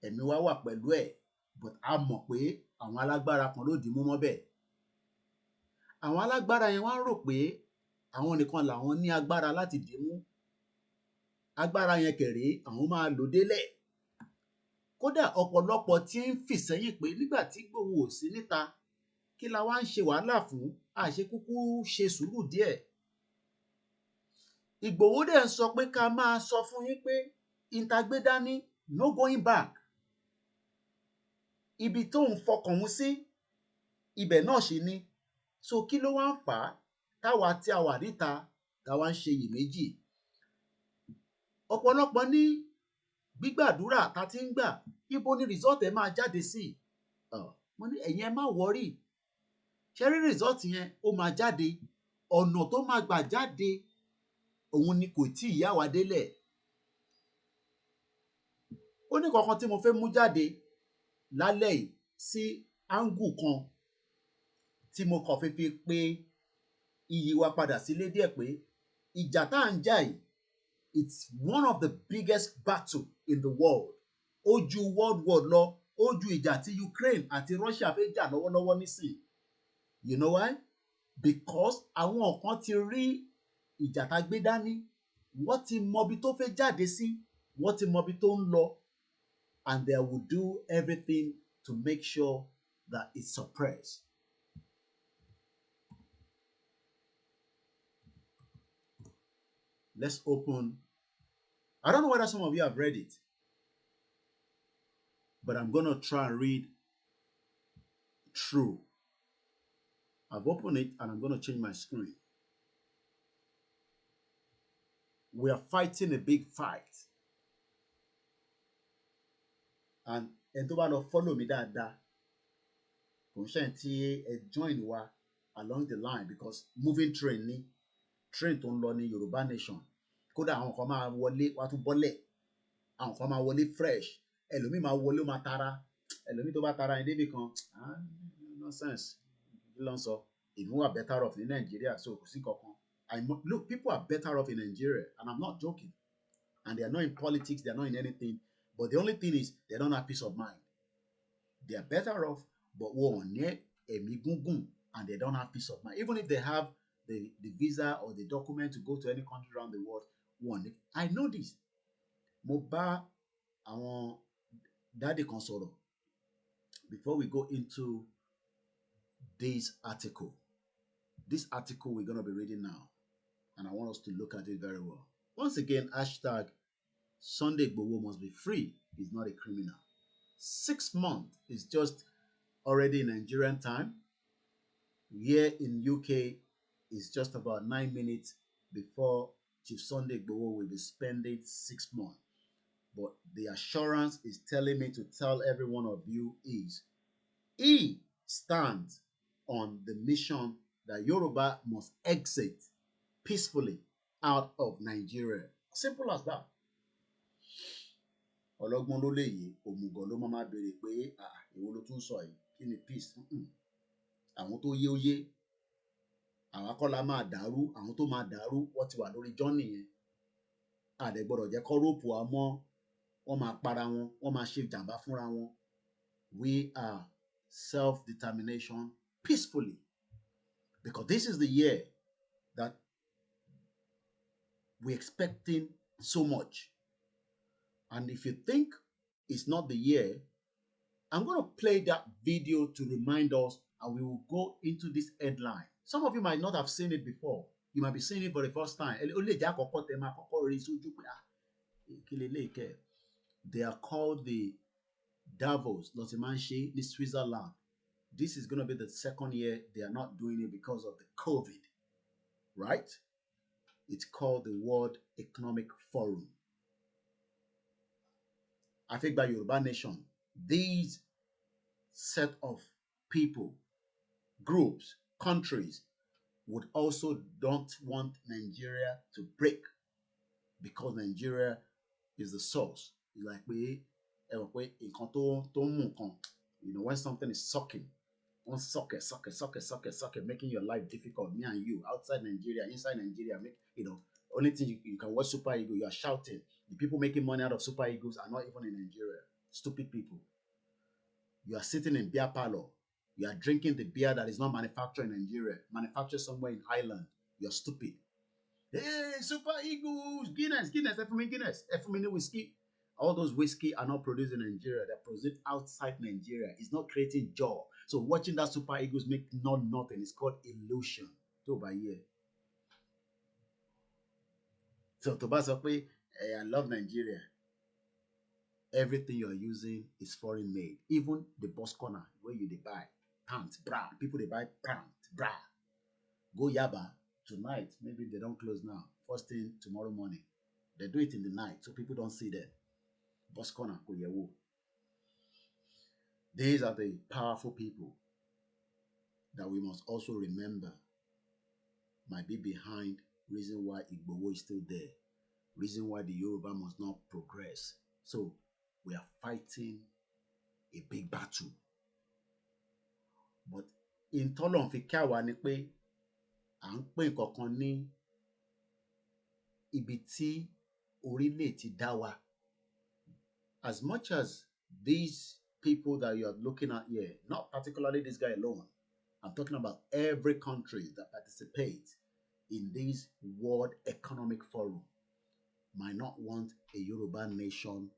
Ẹ̀mí wa wà pẹ̀lú ẹ̀, but a mọ̀ pé àwọn alágbára kan ló dì mú mọ́ bẹ́ẹ̀. Àwọn alágbára yẹn wá ń rò pé àwọn nìkan làwọn ní agbára láti dì mú. Agbára yẹn kẹ̀rẹ́ àwọn máa lò délẹ̀. Kódà ọ̀pọ̀lọpọ̀ tí ń fì sẹ́yìn pé nígbà tí Ìgbòho ò sí níta, kí la wá ń ṣe wàhálà fún? Àṣé kúkú ṣe sùúrù díẹ̀. Ìgbòho dẹ̀ ń sọ pé ká máa sọ fún yín pé ìtagbédání no going back. Ibi tó ń fọkàn mú sí, ibẹ̀ náà ṣì ni. So kí ló wá ń fà á táwa tí a wà níta táwa ń ṣe iyèméjì? Ọ̀pọ̀lọpọ̀ ní gbígbàdúrà tá ti ń gbà ibo ni result ẹ máa jáde sí. Mo ní ẹ̀yin ẹ má worry, ṣe rí result yẹn ó máa jáde, ọ̀nà tó máa gbà jáde òun ni kò tí ì yá wa délẹ̀. Ó ní kankan tí mo fẹ́ mú jáde lálẹ́ yìí sí áńgù kan tí mo kàn fi pé iyì wa padà sílé díẹ̀ pé ìjà tá à ń jà yìí, it's one of the biggest battle in the world. Ó ju world war lọ, ó ju ìjà tí Ukraine àti Russia fẹ́ jà lọ́wọ́lọ́wọ́ nísìn. You know why? Because àwọn kan ti rí ìjà tá gbé dání, wọ́n ti mọbi tó fẹ́ jáde sí, wọ́n ti mọbi tó ń lọ, and they will do everything to make sure that it's suppressed. Let's open. I don't know whether some of you have read it, but I'm going to try and read through. I've opened it and I'm going to change my screen. We are fighting a big fight. And tó bá lọ follow me dáadáa, kò ń ṣe tí ẹ join wa along the line, because moving train ni, train tó ń lọ ní Yoruba Nation. Kódà àwọn kan máa wọlé wá tún bọ́lẹ̀, àwọn kan máa wọlé fresh, ẹlòmíì máa wọlé ó máa tara, ẹlòmíì tó bá tara ẹni débì kan, nonsense, kí ló ń sọ, ìlú wà better off ní Nigeria, so kò sí kankan. Look, people are better off in Nigeria, and I'm not joking. And they are not in politics, they are not in anything. But the only thing is, they don't have peace of mind. They are better off, but and they don't have peace of mind. Even if they have the visa or the document to go to any country around the world, I know this. Mo bá àwọn daddy kan sọ̀rọ̀ before we go into this article. This article we're going to be reading now, and I want us to look at it very well. Once again, hashtag Sunday Igboho must be free. He's not a criminal. 6 months is just already in Nigerian time. Here in UK, it's just about 9 minutes before Chief Sunday Igboho will be spending 6 months. But the assurance is telling me to tell every one of you is, he stands on the mission that Yoruba must exit peacefully out of Nigeria. Simple as that. Ọlọ́gbọ́n ló lè yé, òmùgọ̀ ló máa béèrè pé èwo ló tún sọ yìí, kí ni peace? Àwọn tó yé ó yé, àwọn akọ́lá máa dàrú, àwọn tó máa dàrú wọ́n ti wà lórí journey yẹn. Àdẹ̀ gbọ́dọ̀ jẹ́ kọ́ róòpù wa mọ́, wọ́n máa para wọn, wọ́n máa ṣe ìjàmbá fúnra wọn. We are self-determination peacefully, because this is the year that we're expecting so much. And if you think it's not the year, I'm going to play that video to remind us, and we will go into this headline. Some of you might not have seen it before. You might be seeing it for the first time. They are called the Davos, Lotimanche, in Switzerland. This is going to be the second year they are not doing it because of the COVID, right? It's called the World Economic Forum. I think by Yoruba Nation, these set of people, groups, countries would also don't want Nigeria to break, because Nigeria is the source. It's like when something is sucking, making your life difficult, me and you, outside Nigeria, inside Nigeria, only thing you can watch Super Eagles, you are shouting. The people making money out of Super Eagles are not even in Nigeria. Stupid people. You are sitting in beer parlor. You are drinking the beer that is not manufactured in Nigeria, manufactured somewhere in Ireland. You are stupid. Hey, Super Eagles, Guinness, Efumini whiskey. All those whiskey are not produced in Nigeria. They're produced outside Nigeria. It's not creating joy. So watching that Super Eagles make nothing is called illusion. So by year. So to say, hey, I love Nigeria. Everything you're using is foreign made. Even the bus corner where you buy pants, bra. People they buy pants, bra. Go Yaba tonight. Maybe they don't close now. First thing tomorrow morning. They do it in the night so people don't see them. Boskona Koyewo. These are the powerful people that we must also remember might be behind reason why Igboho is still there, reason why the Yoruba must not progress. So we are fighting a big battle. But in tọ́lọ́run fi ká wa ni pé à ń pè kankan ní ibi tí orílẹ̀ ti dá wa. As much as these people that you are looking at here, not particularly this guy alone, I'm talking about every country that participates in this World Economic Forum, might not want a Yoruba nation.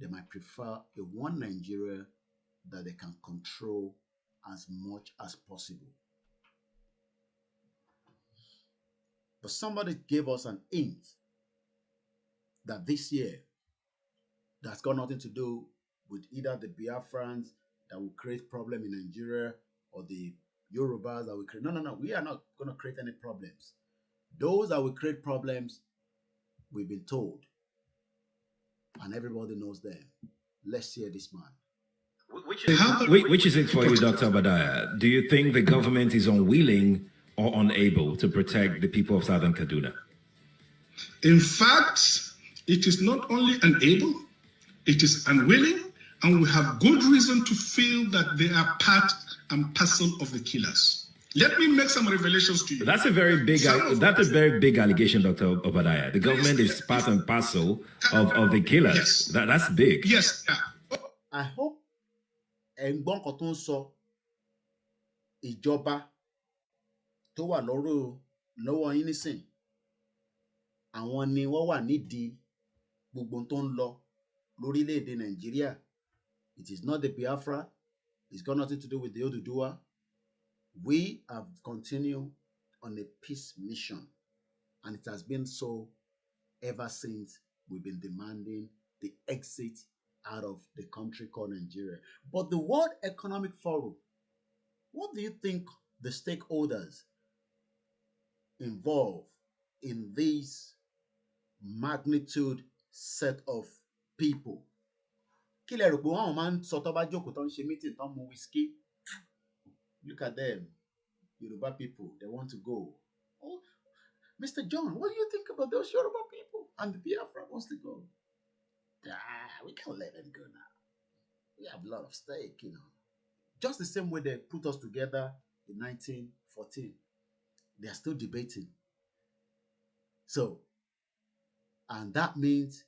They might prefer a one Nigeria that they can control as much as possible. But somebody gave us an hint that this year, that's got nothing to do with either the Biafrans that will create problem in Nigeria or the Yorubas that will create. No. We are not going to create any problems. Those that will create problems, we've been told. And everybody knows them. Let's hear this man. Which is it for you, Dr. Obadiah? Do you think the government is unwilling or unable to protect the people of Southern Kaduna? In fact, it is not only unable, it is unwilling, and we have good reason to feel that they are part and parcel of the killers. Let me make some revelations to you. That's a very big allegation, Dr. Obadiah. The government is part and parcel of the killers. Yes. That's big. Yes. I hope ẹ̀gbọ́n kan tó ń sọ ìjọba tó wà lọ́wọ́ yín nísìn àwọn ni wọ́n wà nídìí gbogbo tó ń lọ lórílẹ̀‐èdè Nàìjíríà. It is not the Biafra. It's got nothing to do with the Oduduwa. We have continued on a peace mission, and it has been so ever since we've been demanding the exit out of the country called Nigeria. But the World Economic Forum, what do you think the stakeholders involved in this magnitude set of people? Kí lẹ rò pé wọ́n máa ń sọ tó bá jókòó tó ń ṣe meeting tó ń mu whiskey? Look at them, Yoruba people, they want to go. Oh, Mr. John, what do you think about those Yoruba people? And the Biafra wants to go. We can't let them go now. We have a lot of stake, Just the same way they put us together in 1914. They are still debating. So, and that means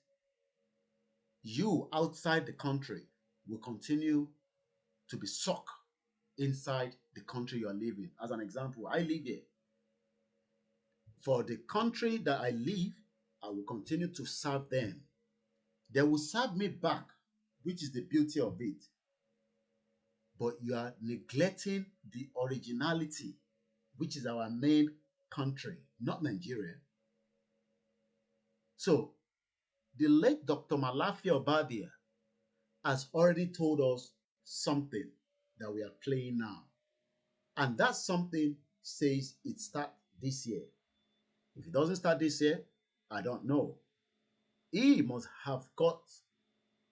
you outside the country will continue to be sucked inside the country you are living. As an example, I live here. For the country that I live, I will continue to serve them. They will serve me back, which is the beauty of it. But you are neglecting the originality, which is our main country, not Nigeria. So, the late Dr. Malafi Obadia has already told us something that we are playing now. And that something says it starts this year. If it doesn't start this year, I don't know. He must have got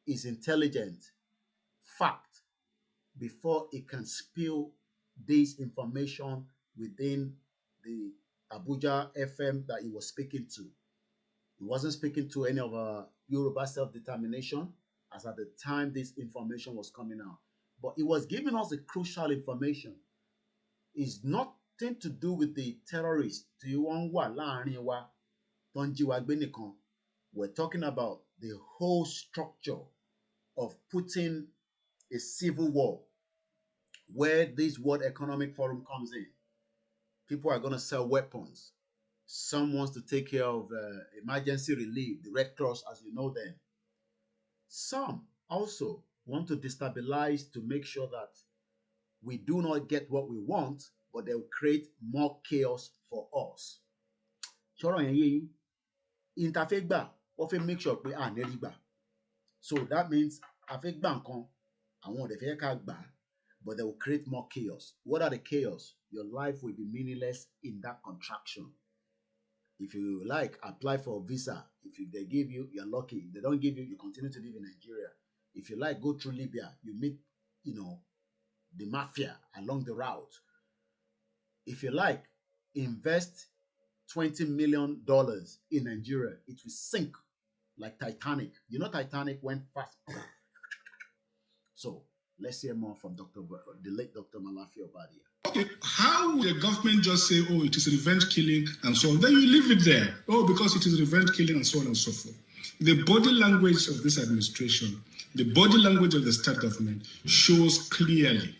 his intelligent fact before he can spill this information within the Abuja FM that he was speaking to. He wasn't speaking to any of our Yoruba self-determination as at the time this information was coming out. But he was giving us the crucial information. It's nothing to do with the terrorists. We're talking about the whole structure of putting a civil war where this World Economic Forum comes in. People are going to sell weapons. Some wants to take care of emergency relief, the Red Cross as you know them. Some also want to destabilize to make sure that we do not get what we want, but they will create more chaos for us. Interfegba, often make sure we are nearly. So that means afegba nkan, àwọn de fẹ́ ká gbà, but they will create more chaos. What are the chaos? Your life will be meaningless in that contraction. If you like, apply for a visa. They give you, you're lucky. If they don't give you, you continue to live in Nigeria. If you like, go through Libya. You meet, the mafia along the route. If you like, invest $20 million in Nigeria. It will sink like Titanic. Titanic went fast. So let's hear more from the late Dr. Malafi Obadia. Okay, how would the government just say, oh, it is revenge killing and so on? Then you leave it there. Oh, because it is revenge killing and so on and so forth. The body language of this administration, the body language of the state government shows clearly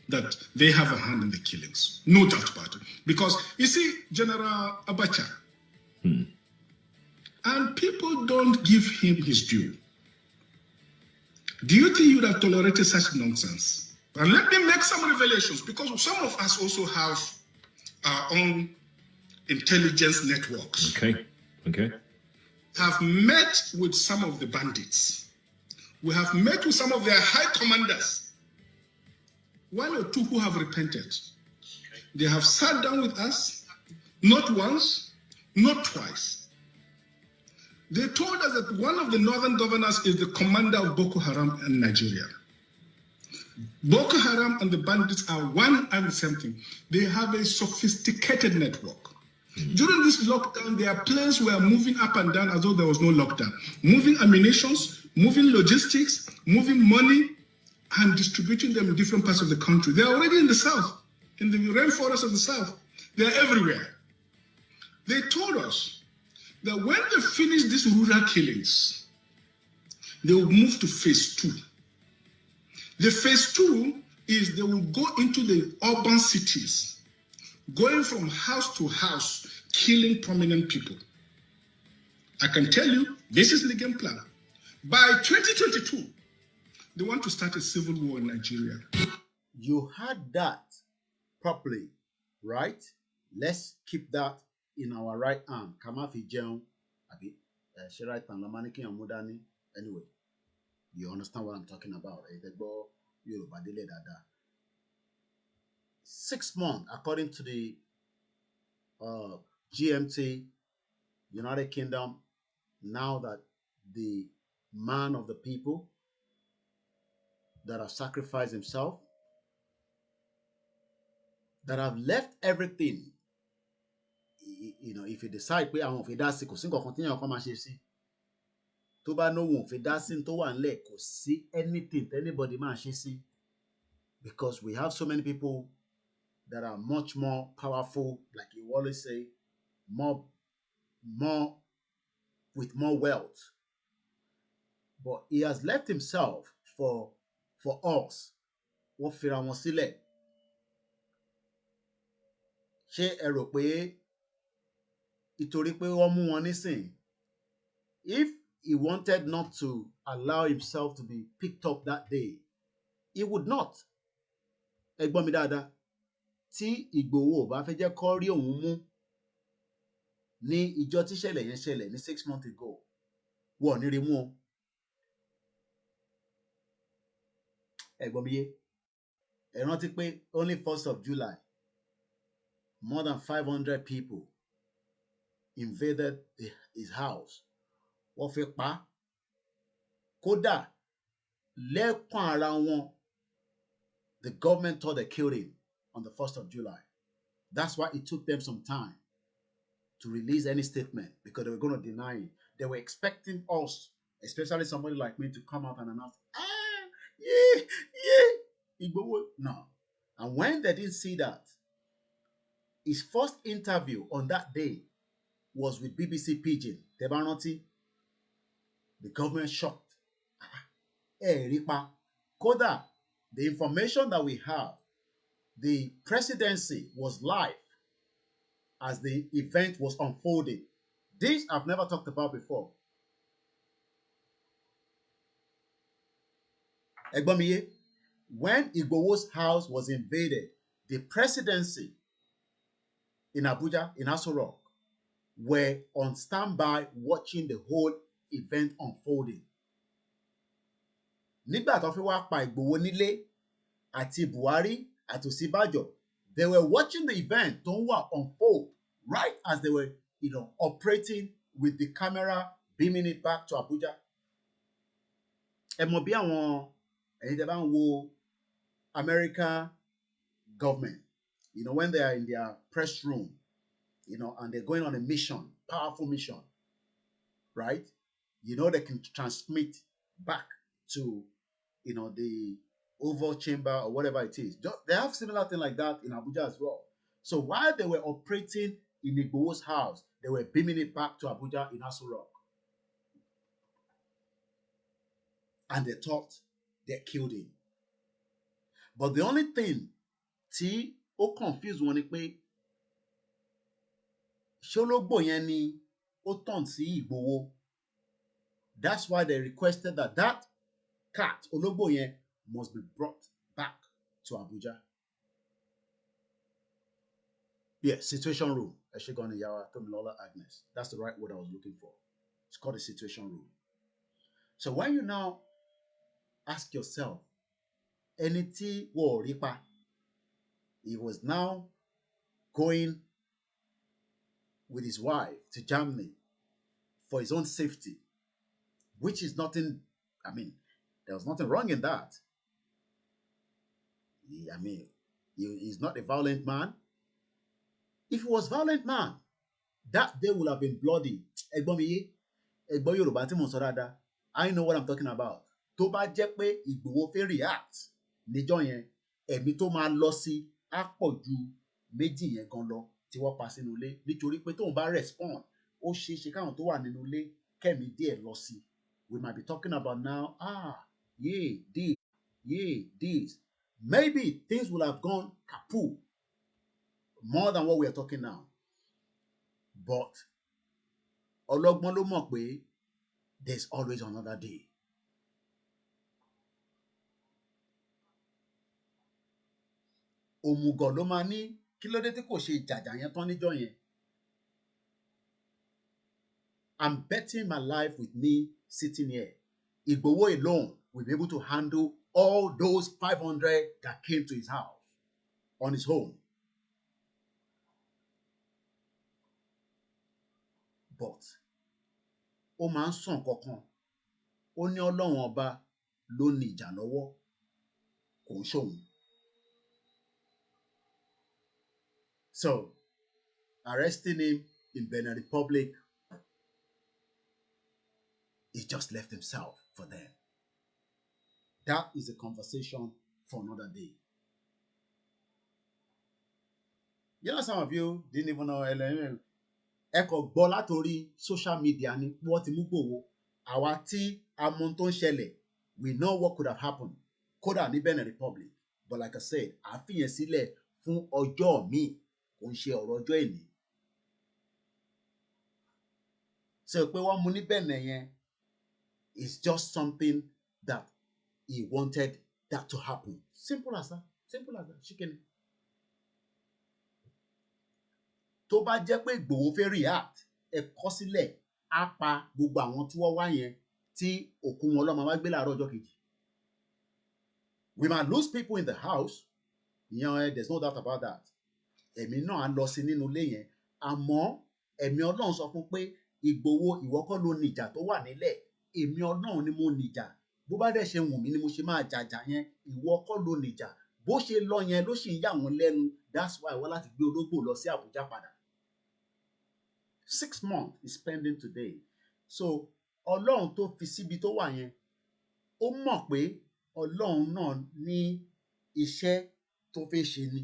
that they have a hand in the killings. No doubt about it. Because, you see, General Abacha, and people don't give him his due. Do you think you would have tolerated such nonsense? And let me make some revelations, because some of us also have our own intelligence networks. Okay. Have met with some of the bandits. We have met with some of their high commanders. One or two who have repented. They have sat down with us, not once, not twice. They told us that one of the northern governors is the commander of Boko Haram in Nigeria. Boko Haram and the bandits are one and the same thing. They have a sophisticated network. During this lockdown, their planes were moving up and down as though there was no lockdown. Moving ammunitions, moving logistics, moving money, and distributing them in different parts of the country. They're already in the south, in the rainforest of the south. They're everywhere. They told us that when they finish these rural killings, they will move to phase 2. The phase 2 is they will go into the urban cities, going from house to house, killing prominent people. I can tell you, this is the game plan. By 2022, they want to start a civil war in Nigeria. You heard that properly, right? Let's keep that in our right hand. Kamafi Jeon, anyway, you understand what I'm talking about. Igboho Yoruba 6 months, according to the GMT, United Kingdom, now that the man of the people that have sacrificed himself, that have left everything, if you decide pé àwọn ò fi dá sí, kò sí nǹkan kan tí èèyàn kan máa ṣe sí, tó bá náwó ò fi dá sí tó wà nílẹ̀, kò sí anything anybody máa ṣe sí, because we have so many people that are much more powerful, like you always say, more with more wealth. But he has left himself for us. Wọ́n fira wọn sílẹ̀. Ṣé ẹ rò pé ìtorí pé wọ́n mú wọn nísìn, if he wanted not to allow himself to be picked up that day, he would not. Ẹ gbọ́ mi dáadáa. Tí Ìgbòho ò bá fẹ́ jẹ́ kó rí òun mú ní ìjọ tí ṣẹlẹ̀ yẹn ṣẹlẹ̀ ní 6 months ago, wọ́n ní rí mú o. Ẹ gbọ́ mi yé. Ẹ rántí pé only 1st of July, more than 500 people invaded his house. Wọ́n fi pa á. Kódà lẹ́kàn ara wọn, the government thought they killed him on the 1st of July. That's why it took them some time to release any statement, because they were going to deny it. They were expecting us, especially somebody like me, to come out and announce, Igboho. No. And when they didn't see that, his first interview on that day was with BBC Pidgin. Tebanoti, the government shocked. Ripa. Koda, the information that we have, the presidency was live as the event was unfolding. This I've never talked about before. Egbomiye, when Igboho's house was invaded, the presidency in Abuja, in Aso Rock, were on standby watching the whole event unfolding. Nígbà tó fi wá pa Igboho nílé àti Buhari àti Ọ̀ṣínbàjò, they were watching the event tó ń wà unfold right as they were, operating with the camera, beaming it back to Abuja. Ẹ mọ̀ bí àwọn ẹ̀yin tẹ́ bá ń wo American government, when they are in their press room, and they're going on a mission, powerful mission, right? They can transmit back to, the Oval Chamber or whatever it is. They have similar thing like that in Abuja as well. So while they were operating in Igboho's house, they were beaming it back to Abuja in Aso Rock. And they thought they killed him. But the only thing tí ó confuse wọn ni pé ṣé ológbò yẹn ni ó tàn sí Igboho. That's why they requested that cat, ológbò yẹn, must be brought back to Abuja. Yes, situation room. Eshegoni Yawa Tomilola Agnes. That's the right word I was looking for. It's called a situation room. So when you now ask yourself, ẹni tí wọ́n ò rí pa, he was now going with his wife to Germany for his own safety, which is nothing, there was nothing wrong in that. He's not a violent man. If he was a violent man, that day would have been bloody. Ẹ̀gbọ́n Yorùbá tí mo sọ dáadáa, I know what I'm talking about. Tó bá jẹ́ pé Ìgbòho fẹ́ react níjọ́ yẹn, ẹ̀mí tó máa lọ sí á pọ̀ ju méjì yẹn gan lọ tí wọ́n pa sínú ilé, nítorí pé tóun bá respond, ó ṣeé ṣe káwọn tó wà nínú ilé kẹ́mi díẹ̀ lọ sí. We might be talking about now, this. Maybe things will have gone kaput more than what we are talking now. But ọlọ́gbọ́n ló mọ̀ pé there's always another day. Òmùgọ̀ ló máa ní kí ló dé tí kò ṣe ìjàjà yẹn tán níjọ́ yẹn. I'm betting my life with me sitting here. Igboho alone will be able to handle all those 500 that came to his house on his own. But ó máa ń sàn kankan. Ó ní Ọlọ́run ọba ló ní ìjà lọ́wọ́, kò ń ṣòun. So, arresting him in Benin Republic, he just left himself for them. That is a conversation for another day. Some of you didn't even know LMM. Ẹ kò gbọ́ látorí social media ni wọ́n ti mú Igboho. Àwa tí a mọ̀ tó ń ṣẹlẹ̀, we know what could have happened. Kódà ní Benin Republic. But like I said, àfihàn sílẹ̀ fún ọjọ́ míì, kò ń ṣe ọ̀rọ̀ ọjọ́ èní. So pé wọ́n mú ní Benin yẹn is just something that he wanted that to happen. Simple as that. Simple as that. Chicken. Tó bá jẹ́ pé Igboho fẹ́ react, ẹ kọ sílẹ̀, á pa gbogbo àwọn tí wọ́n wá yẹn tí òkú wọn lọ́mọ wá gbé láàárọ̀ ọjọ́ kejì. We might lose people in the house. There's no doubt about that. Ẹ̀mí náà á lọ sí nínú ilé yẹn. Àmọ́ ẹ̀mí Ọlọ́run sọ fún pé Igboho ìwọ kọ́ ló níjà tó wà nílẹ̀. Èmi Ọlọ́run ni mo níjà. Bó bá dẹ̀ ṣe wù mí ni mo ṣe máa jàjà yẹn. Ìwọ kọ́ ló níjà. Bó ṣe lọ yẹn ló sì ń yà wọ́n lẹ́nu. That's why wọ́n láti gbé ológbò lọ sí Àbújá padà. 6 months is spending today. So Ọlọ́run tó fi síbi tó wà yẹn, ó mọ̀ pé Ọlọ́run náà ní iṣẹ́ tó fẹ́ ṣe ni.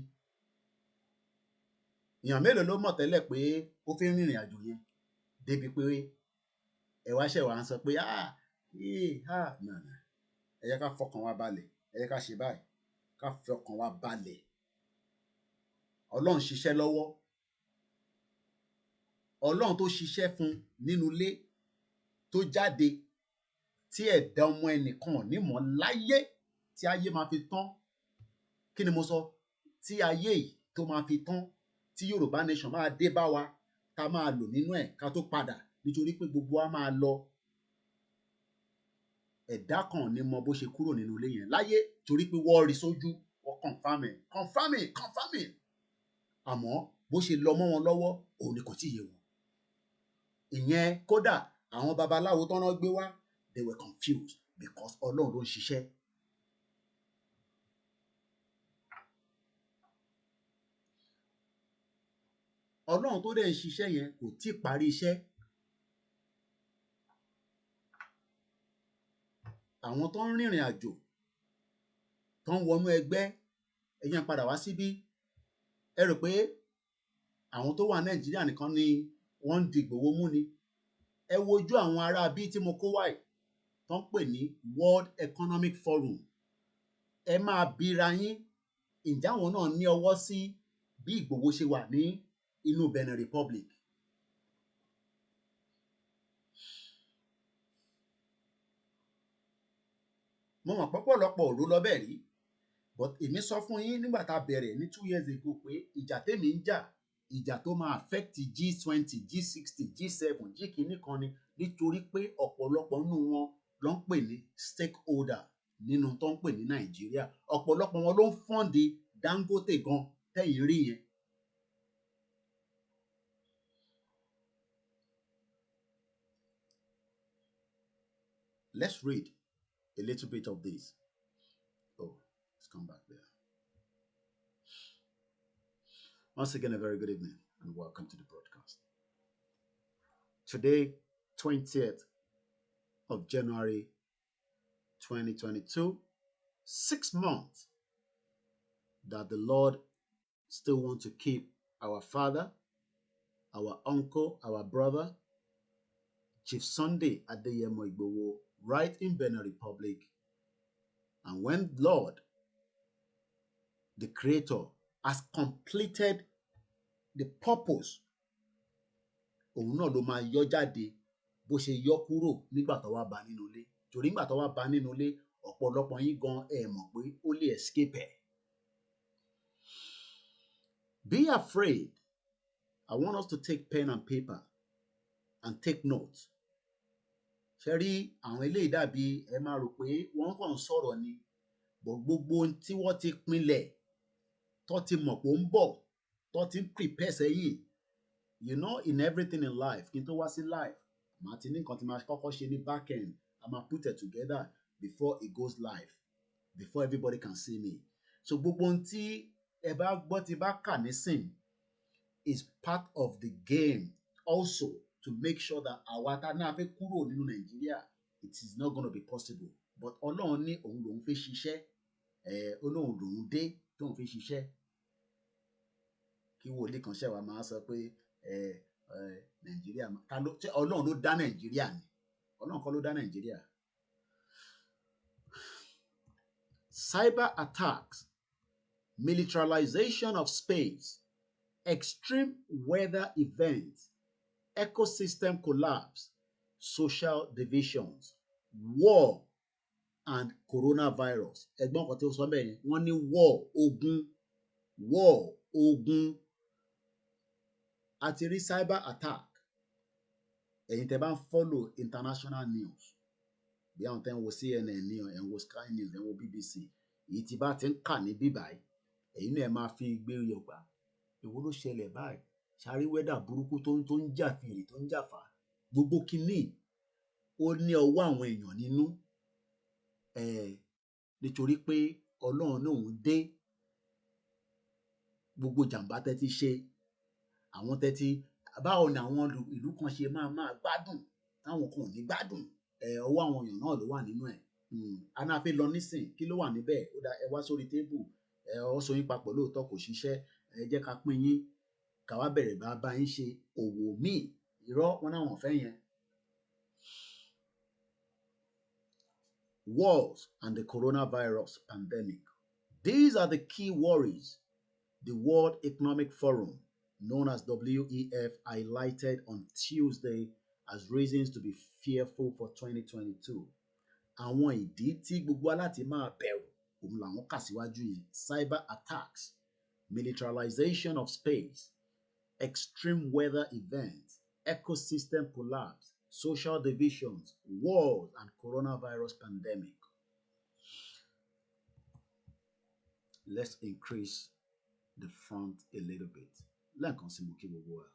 Èèyàn mélòó ló mọ̀ tẹ́lẹ̀ pé ó fẹ́ rìnrìn àjò yẹn débi pé ẹ wá ṣẹ̀ wá ń sọ pé ẹ jẹ́ ká fọkàn wa balẹ̀, ẹ jẹ́ ká ṣe báyìí, ká fọkàn wa balẹ̀. Ọlọ́run ṣiṣẹ́ lọ́wọ́. Ọlọ́run tó ṣiṣẹ́ fún nínú ilé tó jáde tí ẹ̀dá ọmọ ẹnìkan nímọ̀ láyé tí ayé máa fi tán. Kí ni mo sọ? Tí ayé yìí tó máa fi tán, tí Yorùbá nation máa dé bá wa, ká máa lò nínú ẹ̀ ká tó padà, nítorí pé gbogbo wa máa lọ. Ẹ̀dá kan ní mọ bó ṣe kúrò nínú ilé yẹn láyé, torí pé wọ́n rí sójú, wọ́n confirm it. Àmọ́ bó ṣe lọ mọ́ wọn lọ́wọ́ òun ni kò tí ì yé wọn. Ìyẹn kódà àwọn babaláwo tọ́nà gbé wá, they were confused because Ọlọ́run ló ń ṣiṣẹ́. Ọlọ́run tó dẹ̀ ń ṣiṣẹ́ yẹn kò tí ì parí iṣẹ́. Àwọn tó ń rìnrìn àjò tó ń wọnú ẹgbẹ́, ẹ̀yin padà wá síbí, ẹ rò pé àwọn tó wà Nàìjíríà nìkan ni wọ́n ń di Ìgbòho mú ni? Ẹ wojú àwọn ará bíi tí mo kó wáyé tó ń pè ní World Economic Forum. Ẹ máa bira yín, ǹjẹ́ àwọn náà ní ọwọ́ sí bí Ìgbòho ṣe wà ní inú Benin Republic? Mo mọ̀ pọ́pọ̀lọpọ̀ òru lọ bẹ́ẹ̀ rí, but èmi sọ fún yín nígbà tá a bẹ̀rẹ̀ ní 2 years ago pé ìjà tèmi ń jà, ìjà tó máa affect G20, G60, G7, G kìíní kan ni, nítorí pé ọ̀pọ̀lọpọ̀ nínú wọn ló ń pè ní stakeholder nínú tó ń pè ní Nàìjíríà. Ọ̀pọ̀lọpọ̀ wọn ló ń fọ́ǹdì Dangote gan tẹ̀yìn rí yẹn. Let's read a little bit of this. Oh, let's come back there. Once again, a very good evening and welcome to the broadcast. Today, 20th of January 2022, 6 months that the Lord still wants to keep our father, our uncle, our brother, Chief Sunday Adeyemo Igboho, right in Benin Republic. And when Lord, the Creator, has completed the purpose, òun náà ló máa yọ jáde bó ṣe yọ kúrò nígbà tó wá bá nínú ilé. Torí nígbà tó wá bá nínú ilé, ọ̀pọ̀lọpọ̀ yín gan ẹ mọ̀ pé ó lè escape ẹ̀. Be afraid. I want us to take pen and paper and take notes. Ṣé rí àwọn eléyìí dàbí ẹ máa rò pé wọ́n kàn ń sọ̀rọ̀ ni, but gbogbo ohun tí wọ́n ti pinlẹ̀ tó ti mọ̀ pé ó ń bọ̀, tó ti ń prepare sẹ́yìn. You know, in everything in life, kí n tó wá sí life, màá ti ní nǹkan tí màá kọ́kọ́ ṣe ní back end. I ma put it together before it goes live, before everybody can see me. So gbogbo ohun tí ẹ bá gbọ́ tí bá kà nísìn is part of the game also to make sure that àwa tá náà fẹ́ kúrò nínú Nàìjíríà, it is not going to be possible. But Ọlọ́run ní òun lòun fẹ́ ṣiṣẹ́, Ọlọ́run lòun dé tóun fẹ́ ṣiṣẹ́. Kí wòlíì kan ṣẹ̀wá máa sọ pé Nàìjíríà, Ọlọ́run ló dá Nàìjíríà ni? Ọlọ́run kọ́ ló dá Nàìjíríà. Cyber attacks, militarization of space, extreme weather events, ecosystem collapse, social divisions, war and coronavirus. Ẹ̀gbọ́n kan tí ó sọ bẹ́ẹ̀ yẹn, wọ́n ní war, ogun. A ti rí cyber attack. Ẹ̀yin tẹ́ bá ń follow international news, bí àwọn tẹ́ ń wo CNN ní ẹ̀ ń wo Sky News, ẹ̀ ń wo BBC, èyí tí bá ti ń kà ní bíbáyìí, ẹ̀yin náà ẹ máa fi gbé Yorùbá. Èwo ló ṣẹlẹ̀ báyìí? Ṣàrí wẹ́dà burúkú tó ń jà fìrì, tó ń jà fà. Gbogbo kínní ó ní ọwọ́ àwọn èèyàn nínú. Nítorí pé Ọlọ́run náà ń dé. Gbogbo jàǹbá tẹ́ ti ṣe, àwọn tẹ́ ti, báwo ni àwọn ìlú kan ṣe máa gbádùn táwọn kan ò ní gbádùn? Ọwọ́ àwọn èèyàn náà ló wà nínú ẹ̀. A náà fẹ́ lọ nísìn, kí ló wà níbẹ̀? Ó dá ẹ wá sórí tébù, ọ so yín papọ̀ lóòótọ́ kò ṣiṣẹ́, ẹ jẹ́ ká pín yín, ká wá bẹ̀rẹ̀ bá yín ṣe òwò míì. Irọ́ wọn náà wọ́n fẹ́ yẹn. Wars and the coronavirus pandemic. These are the key worries the World Economic Forum, known as WEF, highlighted on Tuesday as reasons to be fearful for 2022. Àwọn ìdí tí gbogbo aláti máa bẹ̀rù òun làwọn kà síwájú yẹn: cyber attacks, militarization of space, extreme weather events, ecosystem collapse, social divisions, wars, and coronavirus pandemic. Let's increase the font a little bit. lẹ́ẹ̀kan sí mo kí gbogbo wa.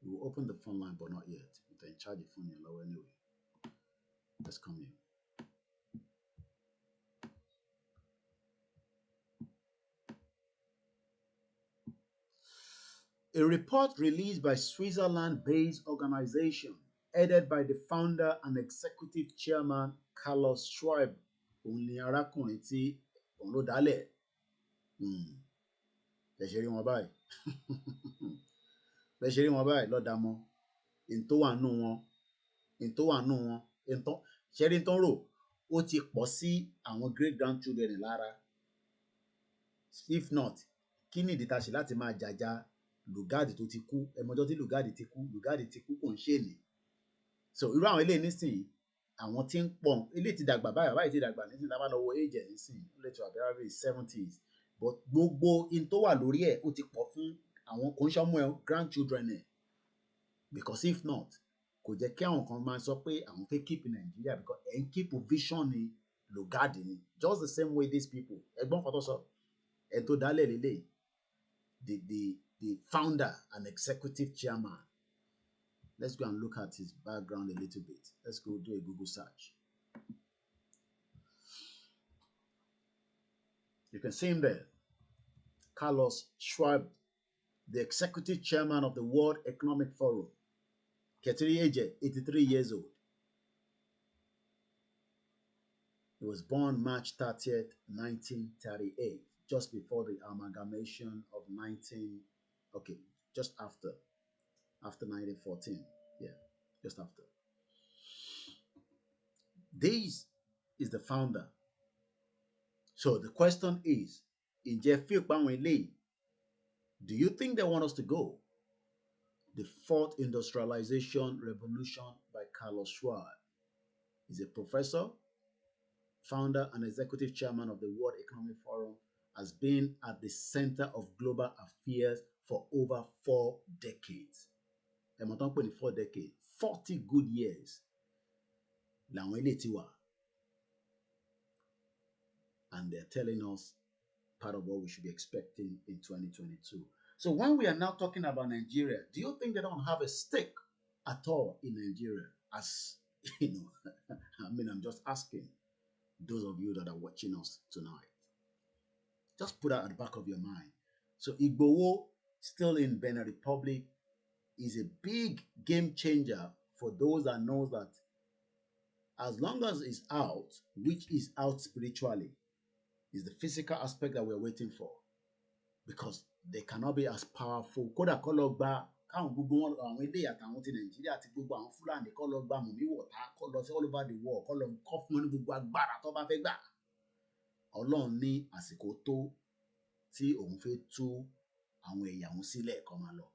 We will open the phone line, but not yet. They're in charge of phone yẹn lọ́wọ́ anyway. Let's come in. A report released by Switzerland-based organization headed by the founder and executive chairman Carlos Schwab, òun ni arákùnrin tí òun ló dálẹ̀. Bẹ́ẹ̀ ṣe rí wọn báyìí. Bẹ́ẹ̀ ṣe rí wọn báyìí lọ́dà mọ́. In tó wà nù wọn, ṣe rí tó ń rò, ó ti pọ̀ sí àwọn great grandchildren lára. If not, kí ni ìdí tá a ṣe láti máa jàjà Lugard tó ti kú? Ẹmọjọ́ tí Lugard ti kú kò ń ṣe ni. So irú àwọn eléyìí nísìnyí, àwọn tí ń pọ̀, eléyìí ti dàgbà báyìí, báyìí ti dàgbà nísìnyí, tá a bá lọ wo age ẹ̀ nísìnyí, ó lè tó àbí 70s. But gbogbo in tó wà lórí ẹ̀ ó ti pọ̀ fún àwọn kò ń ṣọmọ ẹ̀ grandchildren ẹ̀. Because if not, kò jẹ́ kí àwọn kan máa sọ pé àwọn fẹ́ keep Nigeria because ẹ̀ ń keep vision ni Lugard ni. Just the same way these people. Ẹ̀gbọ́n kan tó sọ, ẹ̀ tó dálẹ̀ lélẹ̀, the founder and executive chairman. Let's go and look at his background a little bit. Let's go do a Google search. You can see him there. Carlos Schwab, the executive chairman of the World Economic Forum. Ketiri Eje, 83 years old. He was born March 30th, 1938, just before the amalgamation of just after 1914. Yeah, just after. This is the founder. So the question is, do you think they want us to go? The fourth industrialization revolution by Carlos Schwab. He's a professor, founder, and executive chairman of the World Economic Forum, has been at the center of global affairs for over 4 decades. And 4 decades, 40 good years. And they're telling us part of what we should be expecting in 2022. So when we are now talking about Nigeria, do you think they don't have a stake at all in Nigeria? As you know, I'm just asking those of you that are watching us tonight. Just put that at the back of your mind. So Igboho, still in Benin Republic, is a big game changer for those that knows that as long as it's out, which is out spiritually, is the physical aspect that we're waiting for. Because they cannot be as powerful. Kódà kó lọ gba káwọn gbogbo wọn àwọn ilé àtàwọn ti Nàìjíríà àti gbogbo àwọn Fúlàní kó lọ gba mọ̀mí wọ̀tá kó lọ sí all over the world kó lọ kọ́ fún wọn ní gbogbo agbára tó bá fẹ́ gbà. Ọlọ́run ní àsìkò tó tí òun fẹ́ tú àwọn ẹ̀yà wọn sílẹ̀ kó máa lọ.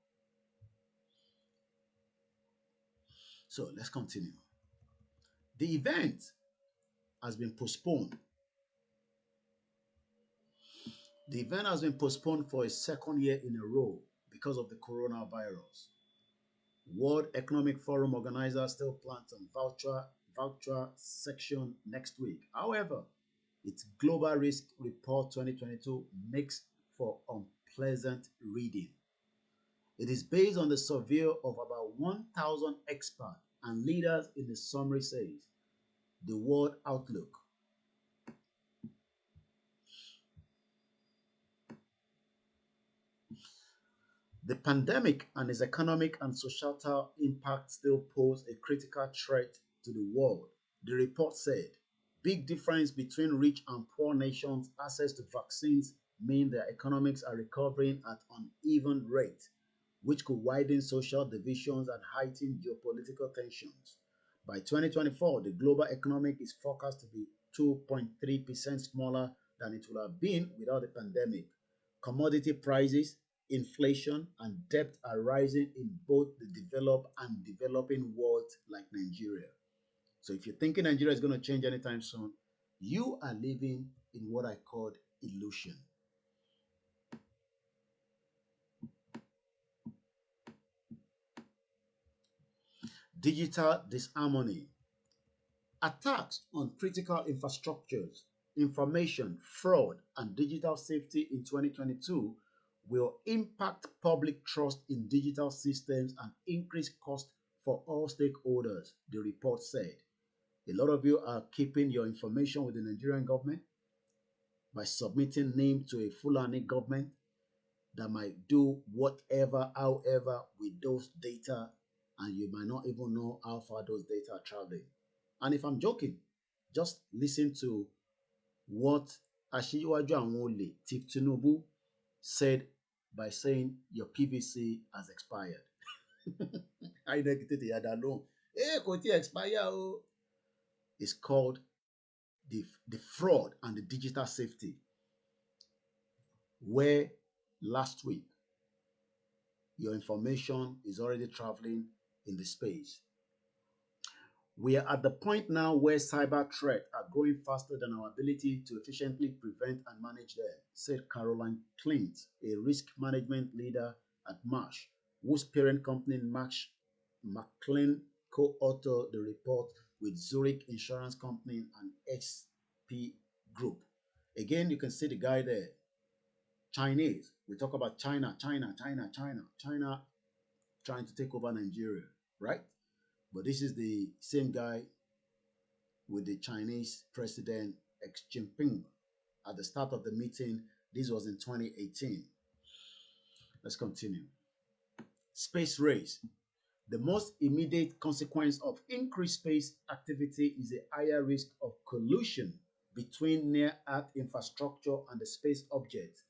So let's continue. The event has been postponed. The event has been postponed for a second year in a row because of the coronavirus. World Economic Forum organizers still plan some voucher section next week. However, its Global Risk Report 2022 makes for unpleasant reading. It is based on the survey of about 1,000 experts and leaders in the summary says, the World Outlook. The pandemic and its economic and societal impact still pose a critical threat to the world. The report said, big difference between rich and poor nations' access to vaccines mean their economics are recovering at uneven rate, which could widen social divisions and heighten geopolitical tensions. By 2024, the global economic is forecast to be 2.3% smaller than it would have been without the pandemic. Commodity prices, inflation, and debt are rising in both the developed and developing worlds like Nigeria. So if you're thinking Nigeria is going to change anytime soon, you are living in what I called illusion. Digital disharmony. Attacks on critical infrastructures, information, fraud, and digital safety in 2022 will impact public trust in digital systems and increase cost for all stakeholders, the report said. A lot of you are keeping your information with the Nigerian government by submitting name to a Fulani government that might do whatever, however, with those data, and you might not even know how far those data are traveling. And if I'm joking, just listen to what Ashiwaju Anwole Tip Tinubu said by saying your PVC has expired. I negated the other loan. Hey, kò tí expire o. It's called the fraud and the digital safety, where last week your information is already traveling in the space. We are at the point now where cyber threats are growing faster than our ability to efficiently prevent and manage them, said Caroline Clint, a risk management leader at Marsh, whose parent company Marsh McLean co-authored the report with Zurich Insurance Company and XP Group. Again, you can see the guy there. Chinese. We talk about China trying to take over Nigeria, right? But this is the same guy with the Chinese president Xi Jinping at the start of the meeting. This was in 2018. Let's continue. Space race. The most immediate consequence of increased space activity is a higher risk of collision between near-Earth infrastructure and the space objects,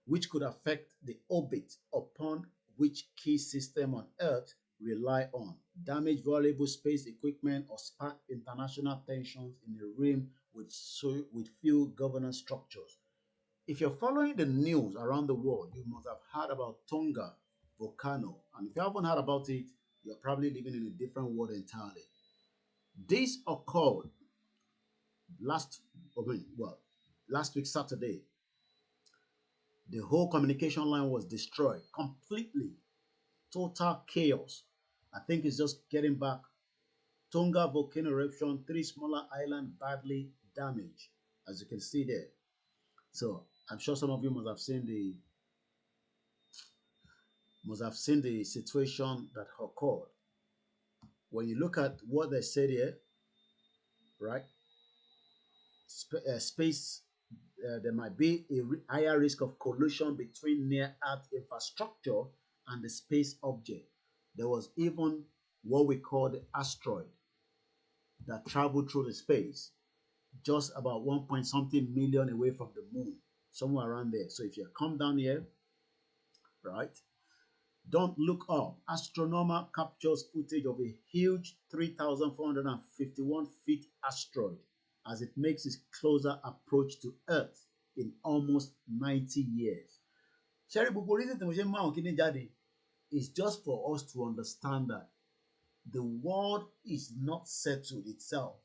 which could affect the orbit upon which key systems on Earth rely on, damage valuable space equipment, or spark international tensions in a realm with few governance structures. If you're following the news around the world, you must have heard about Tonga volcano. And if you haven't heard about it, you're probably living in a different world entirely. This occurred last week, Saturday. The whole communication line was destroyed completely. Total chaos. I think it's just getting back. Tonga volcano eruption, 3 smaller islands badly damaged, as you can see there. So I'm sure some of you must have seen the situation that occurred. When you look at what they said here, right? Space. There might be a higher risk of collision between near-Earth infrastructure and the space object. There was even what we call the asteroid that traveled through the space, just about 1 point something million away from the moon, somewhere around there. So if you come down here, right, don't look up. Astronomer captures footage of a huge 3,451 feet asteroid as it makes its closer approach to Earth in almost 90 years. It's just for us to understand that the world is not settled itself,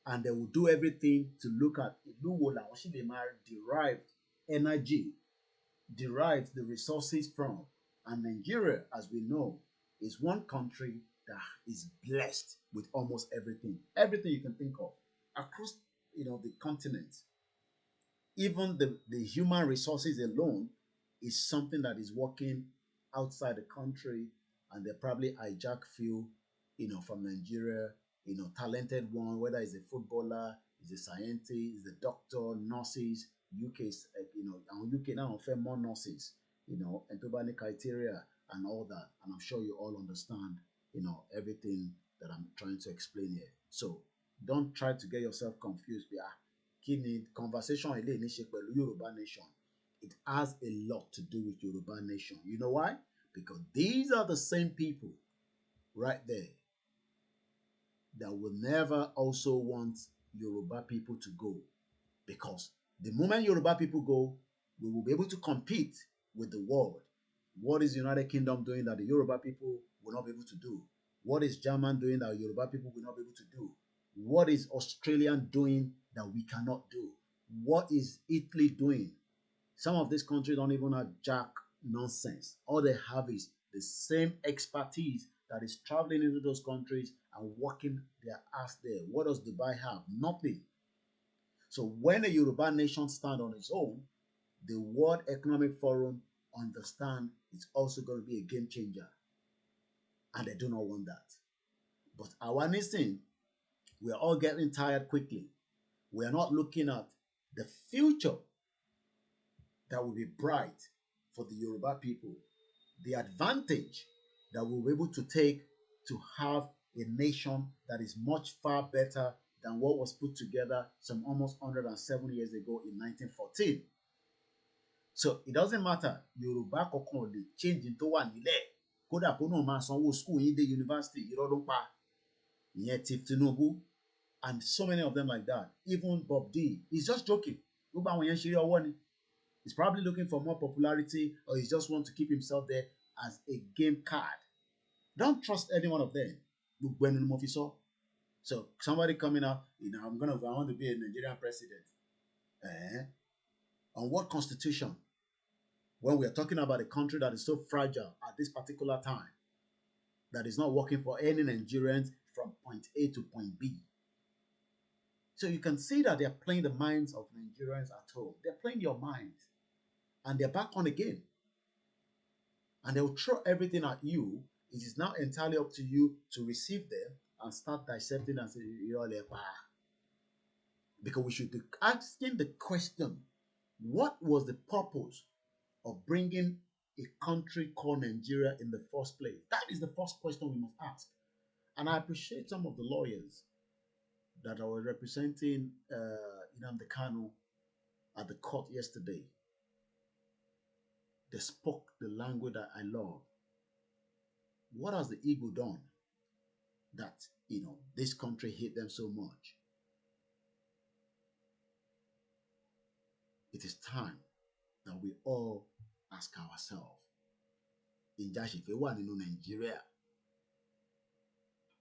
and they will do everything to look at derived energy, derive the resources from. And Nigeria, as we know, is one country that is blessed with almost everything you can think of across the continent. Even the human resources alone is something that is working outside the country, and they probably hijack few from Nigeria, talented one, whether it's a footballer, is a scientist, is a doctor, nurses. UK is and UK now offer more nurses, and to the criteria and all that. And I'm sure you all understand everything that I'm trying to explain here. So don't try to get yourself confused. Conversation Yoruba nation. It has a lot to do with Yoruba nation. You know why? Because these are the same people right there that will never also want Yoruba people to go. Because the moment Yoruba people go, we will be able to compete with the world. What is the United Kingdom doing that the Yoruba people will not be able to do? What is German doing that Yoruba people will not be able to do? What is Australian doing that we cannot do? What is Italy doing? Some of these countries don't even have jack nonsense. All they have is the same expertise that is traveling into those countries and working their ass there. What does Dubai have? Nothing. So when a Yoruba nation stands on its own, the World Economic Forum understand it's also going to be a game changer. And they do not want that. But our nation, we are all getting tired quickly. We are not looking at the future that will be bright for the Yoruba people, the advantage that we'll be able to take to have a nation that is much far better than what was put together some almost 107 years ago in 1914. So it doesn't matter, Yoruba kankan ò lè change tó wà nílẹ̀. Kódà kó náà máa sanwó school yín dé university, irọ́ ló pa. Ìyẹn ti Tinubu, and so many of them like that. Even Bob D, he's just joking. Gbogbo àwọn yẹn ṣeré ọwọ́ ni. He's probably looking for more popularity, or he just wants to keep himself there as a game card. Don't trust any one of them. So somebody coming out, I want to be a Nigerian president. On what constitution? When we are talking about a country that is so fragile at this particular time, that is not working for any Nigerians from point A to point B. So you can see that they are playing the minds of Nigerians at home. They're playing your minds. And they're back on again. And they will throw everything at you. It is now entirely up to you to receive them and start dissecting and say, because we should be asking the question, what was the purpose of bringing a country called Nigeria in the first place? That is the first question we must ask. And I appreciate some of the lawyers that I was representing Nnamdi Kanu at the court yesterday. They spoke the language that I love. What has the Igbo done that, this country hate them so much? It is time that we all ask ourselves, if we want in Nigeria,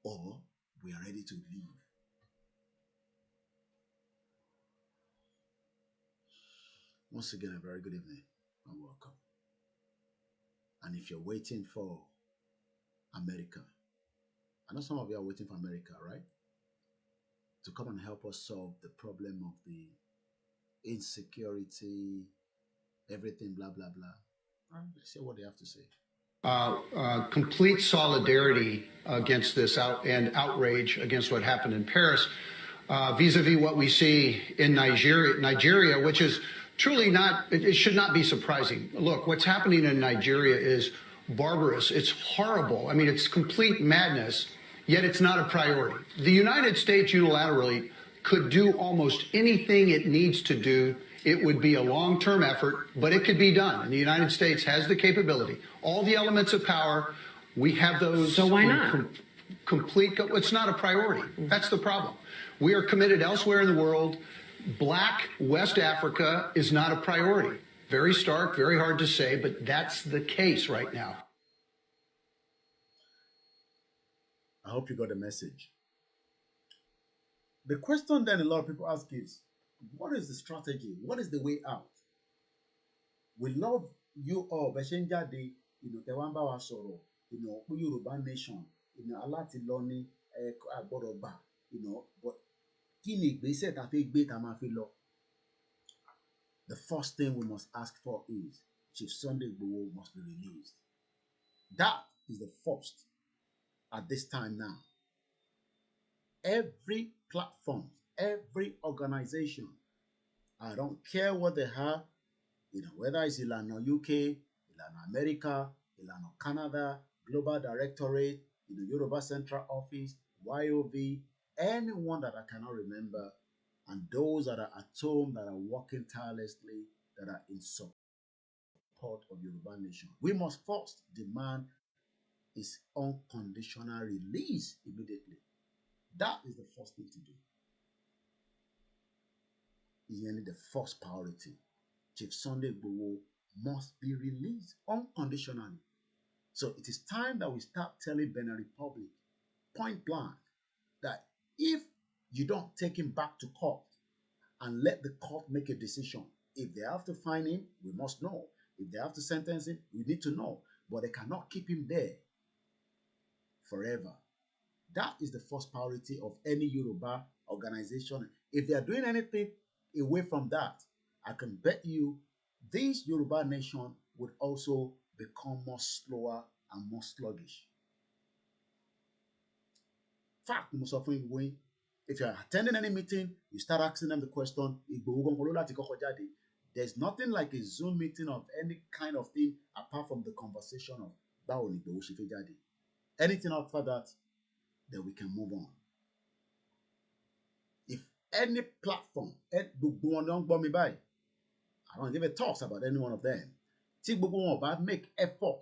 or we are ready to leave. Once again, a very good evening and welcome. And if you're waiting for America, I know some of you are waiting for America, right? To come and help us solve the problem of the insecurity, everything, blah, blah, blah. Let's see what they have to say. Complete solidarity against this and outrage against what happened in Paris, vis-a-vis what we see in Nigeria, which is truly not, it should not be surprising. Look, what's happening in Nigeria is barbarous. It's horrible. I mean, it's complete madness, yet it's not a priority. The United States unilaterally could do almost anything it needs to do. It would be a long-term effort, but it could be done. And the United States has the capability. All the elements of power, we have those. So why not? It's not a priority. That's the problem. We are committed elsewhere in the world. Black West Africa is not a priority. Very stark, very hard to say, but that's the case right now. I hope you got the message. The question then a lot of people ask is, what is the strategy? What is the way out? We love you all. Beshenjade, Tewamba wa sọ̀rọ̀, Yoruba nation, alati loni, agboroba, but kini ìgbésẹ̀ tá fẹ́ gbé tá máa fi lọ. The first thing we must ask for is Chief Sunday Igboho must be released. That is the first at this time now. Every platform, every organization, I don't care what they have, whether it's Ilana UK, Ilana America, Ilana Canada, Global Directorate, Yoruba Central Office, YOV, anyone that I cannot remember, and those that are at home that are working tirelessly, that are in support of Yoruba Nation. We must first demand his unconditional release immediately. That is the first thing to do. Is the first priority. Chief Sunday Igboho must be released unconditionally. So it is time that we start telling Benin Republic point blank that if you don't take him back to court and let the court make a decision, if they have to fine him, we must know. If they have to sentence him, we need to know. But they cannot keep him there forever. That is the first priority of any Yoruba organization. If they are doing anything away from that, I can bet you this Yoruba nation would also become more slower and more sluggish. Fact, most often if you're attending any meeting, you start asking them the question, there's nothing like a Zoom meeting of any kind of thing apart from the conversation of báwo ni Igboho ṣe fẹ́ jáde. Anything after that, then we can move on. If any platform, gbogbo wọn ló ń gbọ́ mi báyìí, I don't give a toss about any one of them. Tí gbogbo wọn bá make effort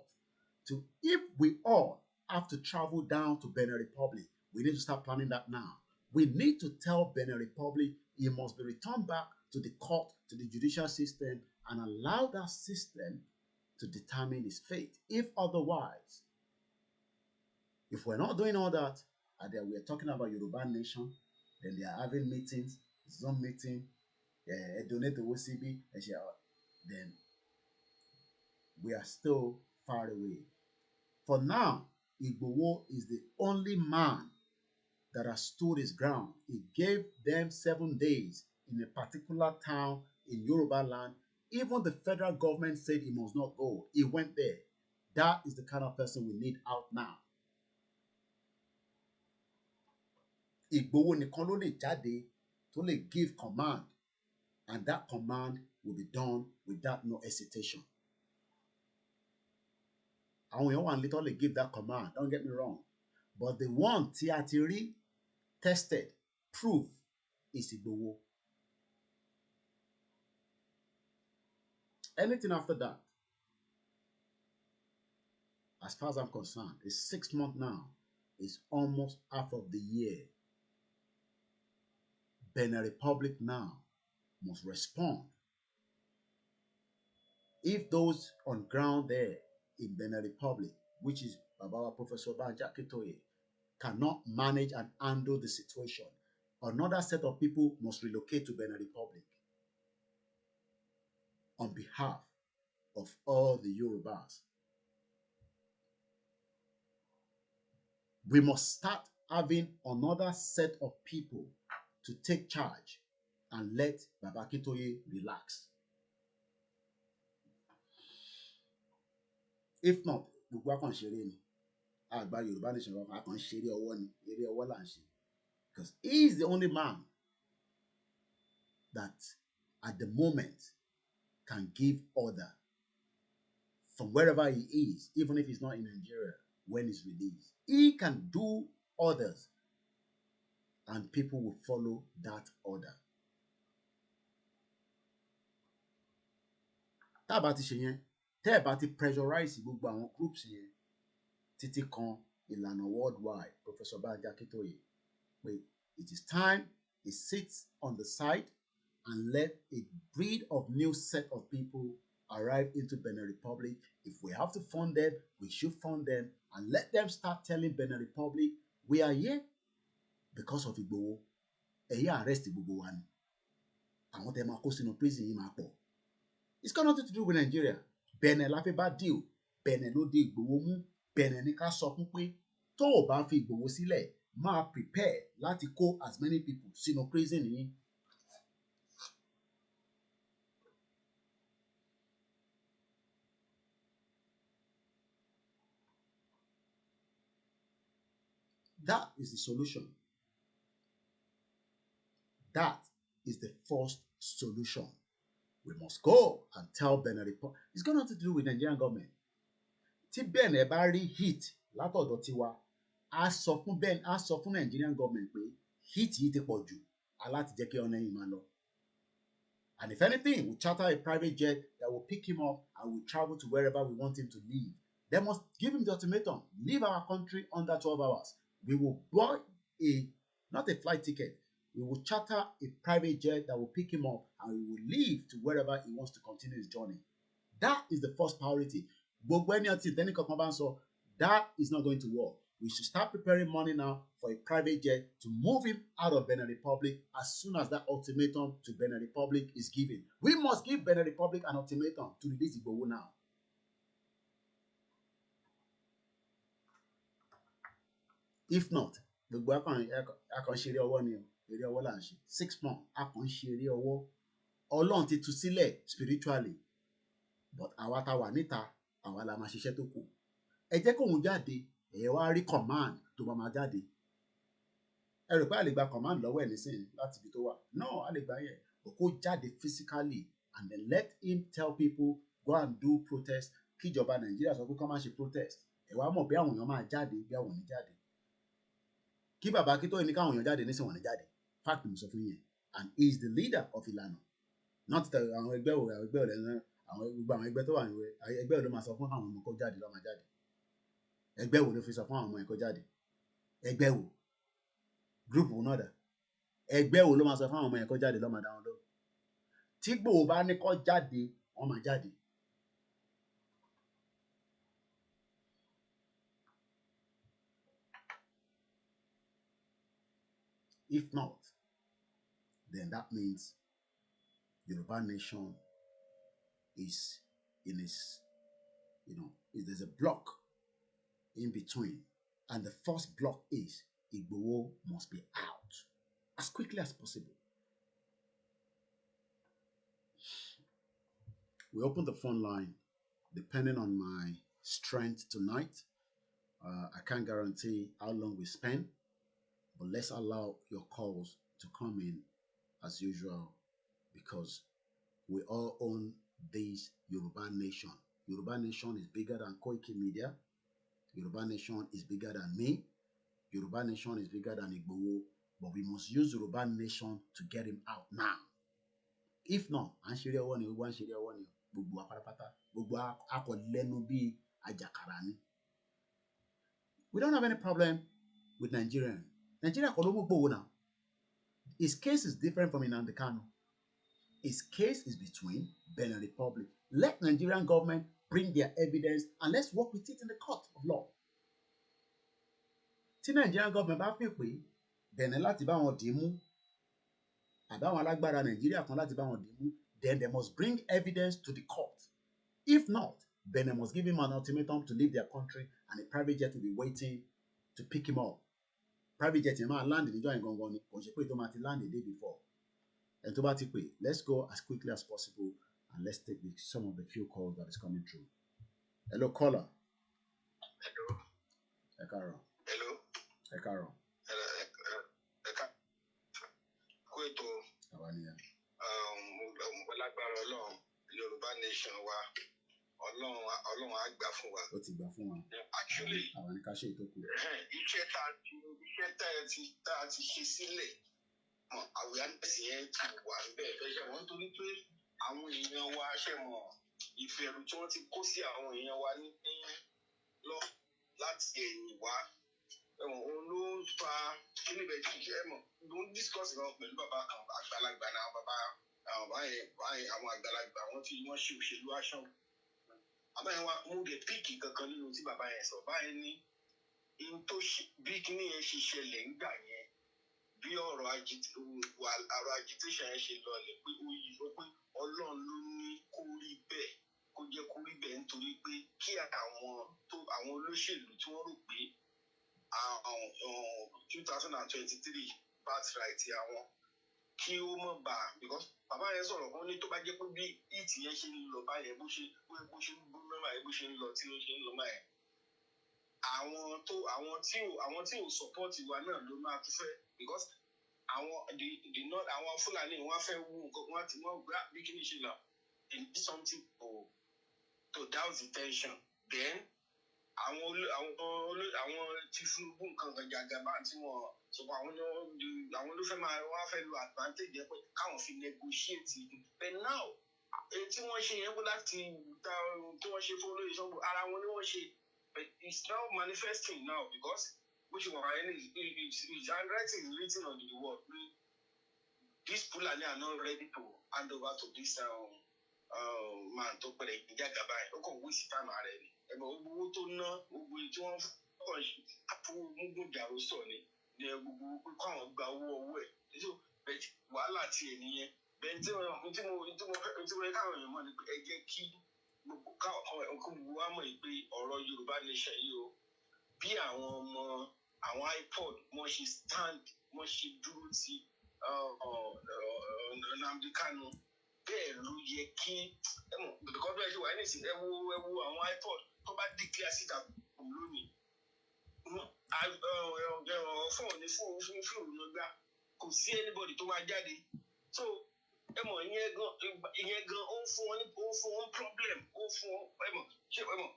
to, if we all have to travel down to Benin Republic, we need to start planning that now. We need to tell Benin Republic he must be returned back to the court, to the judicial system, and allow that system to determine his fate. If otherwise, if we're not doing all that, and then we're talking about Yoruba nation, then they are having meetings, Zoom meeting, donate to OCB, then we are still far away. For now, Igboho is the only man that has stood his ground. He gave them 7 days in a particular town in Yoruba land. Even the federal government said he must not go. He went there. That is the kind of person we need out now. Igboho nìkan ló lè jáde tó lè give command, and that command will be done without no hesitation. Àwọn èèyàn wà nílé tó lè give that command, don't get me wrong, but the one tí a ti rí, tested, proof is Igboho. Anything after that, as far as I'm concerned, it's 6 months now. It's almost half of the year. Benin Republic now must respond. If those on ground there in Benin Republic, which is Baba Professor Banji Akintoye, cannot manage and handle the situation, another set of people must relocate to Benin Republic on behalf of all the Yorubas. We must start having another set of people to take charge and let Baba Akintoye relax. If not, gbogbo akàn ṣeré ni. Àgbà Yorùbá nation akàn ṣeré ọwọ́ ni, eré ọwọ́ là ń ṣe. Because he is the only man that at the moment can give order from wherever he is, even if he's not in Nigeria, when he's released. He can do orders and people will follow that order. Tá bá ti ṣe yẹn, tẹ́ bá ti pressurize gbogbo àwọn groups yẹn títí kan ìlànà worldwide, Professor Banji Akintoye, wait, it is time he sits on the side and let a breed of new set of people arrive into Benin Republic. If we have to fund them, we should fund them and let them start telling Benin Republic, we are here because of Igboho. Ẹ̀yin arrest gbogbo wa ni. Àwọn tẹ́ máa kó sínú prison yìí máa pọ̀. It's got nothing to do with Nigeria. Benin la fẹ́ bá deal. Benin ló dé Igboho mú. Benin ní ká sọ fún pé tó o bá fi Igboho sílẹ̀, máa prepare láti kó as many people sínú prison yìí. That is the solution. That is the first solution. We must go and tell Benin Republic. It's got nothing to do with Nigerian government. Tí Benin bá rí hit látọ̀dọ̀ tiwa, a sọ fún Nigerian government pé hit yìí ti pọ̀ jù, aláti jẹ́ kí ọ̀nà yìí máa lọ. And if anything, we charter a private jet that will pick him up and will travel to wherever we want him to leave. They must give him the ultimatum. Leave our country under 12 hours. We will buy not a flight ticket. We will charter a private jet that will pick him up and we will leave to wherever he wants to continue his journey. That is the first priority. That is not going to work. We should start preparing money now for a private jet to move him out of Benin Republic as soon as that ultimatum to Benin Republic is given. We must give Benin Republic an ultimatum to release Igboho now. If not, gbogbo akàn ṣeré ọwọ́ ni o, eré ọwọ́ là ń ṣe. 6 months, akàn ṣeré ọwọ́. Ọlọ́run ti tú sílẹ̀ spiritually. but àwa tá wà níta àwa la máa ṣiṣẹ́ tó kù. Ẹ jẹ́ kóun jáde, ẹ wá rí command tó máa jáde. Ẹ rò pé a lè gba command lọ́wọ́ ẹ̀ nísìnyí láti ibi tó wà? No, a lè gbà yẹn. But kó jáde physically and then let him tell people go and do protest. Kíjọba Nàìjíríà sọ pé kó má ṣe protest. Ẹ wá mọ̀ bí àwọn èèyàn máa jáde bí àwọn ò ní jáde. Kí bàbá Akíntóyè ní káwọn èèyàn jáde nísìnyí wọ́n ní jáde. Fact mo sọ fún yẹn. And he is the leader of Ìlànà. Not àwọn ẹgbẹ́ wo lẹ́nu àwọn gbogbo àwọn ẹgbẹ́ tó wà níwẹ̀ ẹgbẹ́ wo ló máa sọ fún àwọn ọmọ kó jáde ló máa jáde. Ẹgbẹ́ wo ló fi sọ fún àwọn ọmọ ẹ̀ kó jáde? Ẹgbẹ́ wo? Group wo náà dà? Ẹgbẹ́ wo ló máa sọ fún àwọn ọmọ ẹ̀ kó jáde ló máa dá wọn lóhùn? Tí Ìgbòho bá ní kó jáde wọ́n máa jáde. If not, then that means Yoruba nation is in its, there's a block in between. And the first block is Igboho must be out as quickly as possible. We open the phone line depending on my strength tonight. I can't guarantee how long we spend, but let's allow your calls to come in as usual because we all own this Yoruba nation. Yoruba nation is bigger than Koiki Media. Yoruba nation is bigger than me. Yoruba nation is bigger than Igboho, but we must use Yoruba nation to get him out now. If not, we don't have any problem with Nigerian. Nigeria now. His case is different from Nnamdi Kanu. His case is between Benin Republic. Let Nigerian government bring their evidence and let's work with it in the court of law. Tí Nigerian government bá pè pé Benin láti bá wọn dì mú àbáwọn alágbára Nàìjíríà kan láti bá wọn dì mú, then they must bring evidence to the court. If not, Benin must give him an ultimatum to leave their country and a private jet will be waiting to pick him up. Private jet yẹn máa land níjọ́ yẹn gangan ni, kò ṣe pé tó máa ti land the day before. And tó bá ti pè, let's go as quickly as possible and let's take some of the few calls that is coming through. Hello, caller. Hello. Hello. Hello. Kweto. Awaniya. Lágbára Ọlọ́run, Yorùbá nation wa, Ọlọ́run á gbà fún wa. Ó ti gbà fún wa. Actually, àwọn ní ká ṣe ìtókù. Iṣẹ́ tá a ti ṣe sílẹ̀, awareness yẹn ti wà bẹ́ẹ̀ fẹ́ ṣe wọ́n torí pé àwọn èèyàn wa ṣe mọ̀ ìfẹ̀rù tí wọ́n ti kó sí àwọn èèyàn wa ní lọ láti ẹ̀yìn wá. Òun ló ń fa kíní bẹ́ẹ̀ tí ló ń discuss náà pẹ̀lú bàbá kan àgbàlagbà náà bàbá àwọn àgbàlagbà àwọn tí wọ́n ṣe òṣèlú aṣọ. Bàbá yẹn wá mú de píìkì kankan nínú tí bàbá yẹn sọ. Bàbá yẹn ní bí kíní yẹn ṣe ṣẹlẹ̀ ńgbà yẹn bí ọ̀rọ̀ agitation yẹn ṣe lọlẹ̀ pé ó yí lọ pé Ọlọ́run ló ní kó rí bẹ́ẹ̀ kó jẹ́ kó rí bẹ́ẹ̀ nítorí pé kí àwọn olóṣèlú tí wọ́n rò pé 2023 birthright àwọn kí ó mọ̀ bá because bàbá yẹn sọ̀rọ̀ kan ní tó bá jẹ́ pé bí ìtì yẹn ṣe ń lọ báyẹn bó ṣe ń bú mẹ́mà yẹn bó ṣe ń lọ tí ó ṣe ń lọ báyẹn àwọn tí ò support wa náà ló máa tún fẹ́ because àwọn Fúlàní wọ́n fẹ́ wú nǹkan wọ́n gbá bí kí ni ṣe lọ they need something to douse the tension then àwọn tí Tinubu nǹkan kan jàgàbá tí wọ́n sọ pé àwọn ló fẹ́ máa wọ́n fẹ́ lo advantage yẹn pé káwọn fi negotiate but now tí wọ́n ṣe yẹn kó láti tí wọ́n ṣe fún olóyè Sanwó ara wọn ni wọ́n ṣe but it's now manifesting now because bó ṣe wà wáyé ní his handwriting is written on the wall pé these Fulani are not ready to hand over to this man tó pẹ̀lẹ́ ìjàgàbá yẹn ó kàn waste time ara ẹ̀ ni ẹ̀bùn owó tó ná gbogbo tí wọ́n kàn fún mugun jàrú sọ ni gbogbo pé káwọn gba owó ẹ̀ wàhálà tiẹ̀ nìyẹn bẹ́ẹ̀ tí mo fẹ́ káwọn èèyàn mọ̀ ni pé ẹ jẹ́ kí gbogbo wa mọ̀ pé ọ̀rọ̀ Yorùbá nation yìí o bí àwọn iPod wọ́n ṣe stand wọ́n ṣe dúró ti Nnamdi Kanu bẹ́ẹ̀ ló yẹ kí because bẹ́ẹ̀ ṣe wà ní ìsìn ẹ wo àwọn iPod tó bá declare síta lónìí fóònù ní fóònù ló gbá kò sí anybody tó máa jáde so ìyẹn gan ó ń fún wọn problem ó ń fún wọn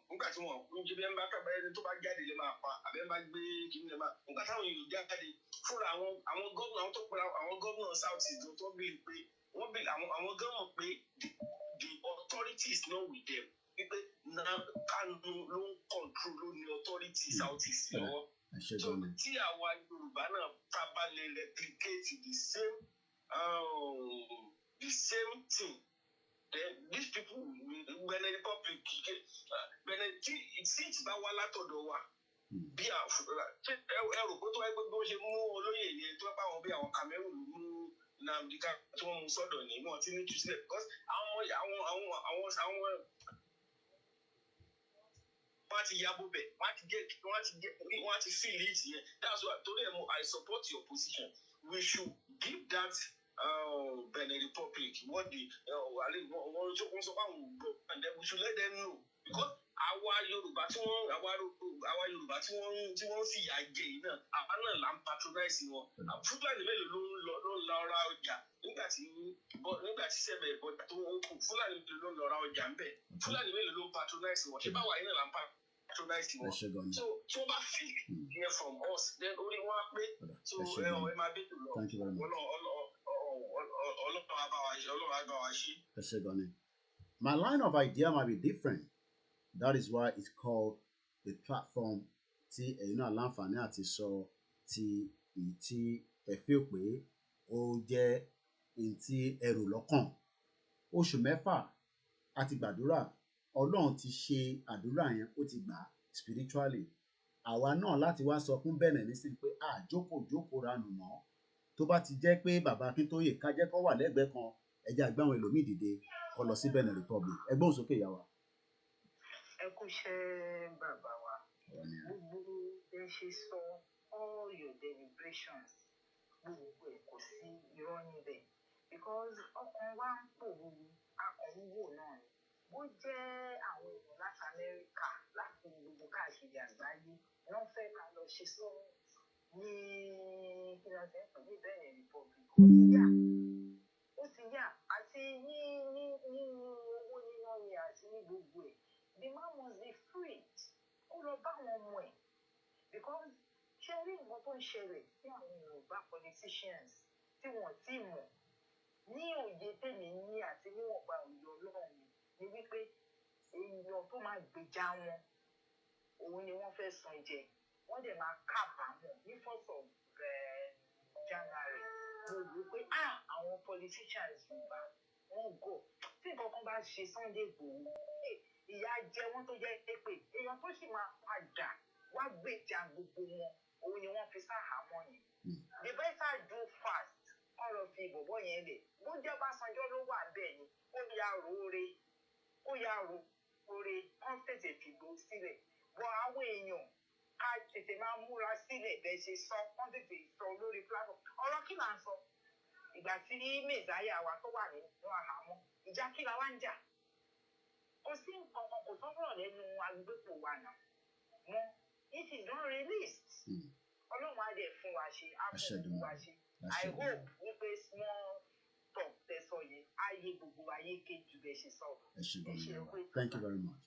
nígbà tí wọn ń jẹ bí ẹ ń bá kábàá ẹni tó bá jáde lè máa pa àbẹ ń bá gbé kí lè máa nígbà táwọn èèyàn jáde fúnra àwọn gómìnà àwọn tó pera àwọn gómìnà south east tó bí pé wọ́n bí àwọn gómìnà pé the authority is not with them wípé Kanu ló ń control ló ní authority south east lọ́wọ́ so tí àwa Yorùbá náà tábàlẹ̀ replicate the same thing then these people Benin Republic tí bá wá látọ̀dọ̀ wa bí ẹrù kó tó wáyé pé bí wọ́n ṣe mú olóyè yẹn tó bá wọn bí àwọn Cameroon ló mú Nnamdi Kanu tí wọ́n mú sọ́dọ̀ ní wọ́n ti ní jù sílẹ̀ because àwọn wọ́n ti yabo bẹ̀ wọ́n ti feel it yẹn that's why today I support your position we should give that Benin Republic what the wọ́n sọ fún àwọn ògbó and then we should let them know because àwa Yorùbá tí wọ́n sì yà jẹ yìí náà àwa náà là ń patronize wọn Fúlàní mélòó ló ń lọ ra ọjà nígbà tí sẹ́bẹ̀ bọ́jà tó ń kù Fúlàní mélòó ló ń lọ ra ọjà ń bẹ̀ Fúlàní mélòó ló ń patronize wọn ṣé báwa yìí náà là ń patronize wọn so tí wọ́n bá feel hear from us then orí wọn á pé so ẹ máa bí tó lọ My line of idea might be different. That is why it's called the platform tí ẹ̀yin náà láǹfààní àti sọ ti ìtí ẹ feel pé ó jẹ́ ìtí ẹrù lọ́kàn. Oṣù mẹ́fà àti gbàdúrà Ọlọ́run ti ṣe àdúrà yẹn ó ti gbà spiritually. Àwa náà láti wá sọ fún Benin nísìnyí pé jókòó ranù mọ́. Tó bá ti jẹ́ pé bàbá Akíntóyè ká jẹ́ kó wà lẹ́gbẹ̀ẹ́ kan ẹjẹ́ àgbà àwọn ẹlòmíì dìde kó lọ sí Benin Republic ẹgbẹ́ òsókè ìyá wa. Ẹ kú iṣẹ́ bàbá wa gbogbo ẹ ṣe sọ all your deliberations gbogbo ẹ kò sí irọ́ níbẹ̀ because ọkàn wa ń pòrúurú akọ̀wúwò náà ni bó jẹ́ àwọn èèyàn láti Amẹ́ríkà láti gbogbo káàkiri àgbáyé wọ́n fẹ́ ká lọ ṣe sọ́ọ̀ ní kí ló ṣe ń pè ní Benin Republic ó ti yá àti nínú owó níná ni àti ní gbogbo ẹ̀ the man must be freed kó lọ bá wọn ọmọ ẹ̀ because ṣe rí nǹkan tó ń ṣẹlẹ̀ sí àwọn Yorùbá politicians tí wọ́n ti mọ̀ ní òye tèmi ní àti níwọ̀nba òye Ọlọ́run ni wípé èèyàn tó máa gbèjà wọn òun ni wọ́n fẹ́ san jẹ wọ́n dẹ̀ máa kábàámọ̀ ní 1st of January mo rò pé àwọn politicians Yorùbá wọ́n gọ̀ tí nǹkan kan bá ṣe Sunday Igboho ìyà jẹ wọ́n tó jẹ́ pé èèyàn tó sì máa padà wá gbèjà gbogbo wọn òun ni wọ́n fi sáhàámọ́ yẹn the better do fast ọ̀rọ̀ fi bọ̀bọ̀ yẹn lẹ̀ bó jẹ́ Ọbásanjọ́ ló wà bẹ́ẹ̀ ni ó yà róore wọ́n tètè fìgbó sílẹ̀ bọ́ àwọn èèyàn ká tètè máa múra sílẹ̀ bẹ́ẹ̀ ṣe sọ wọ́n tètè sọ lórí platform ọ̀rọ̀ kí là ń sọ ìgbà tí mẹ́sàáyà wa tó wà nínú àhámọ́ ìjà kí la wá ń jà kò sí nǹkan kan kò sọ́kọ̀rọ̀ lẹ́nu agbépò wa náà mọ́ it is not released Ọlọ́run á dẹ̀ fún wa ṣe á fún wa ṣe I hope wípé small talk tẹsọ yẹn ayé gbogbo ayé kejì bẹ ṣe sọ. Thank you very much.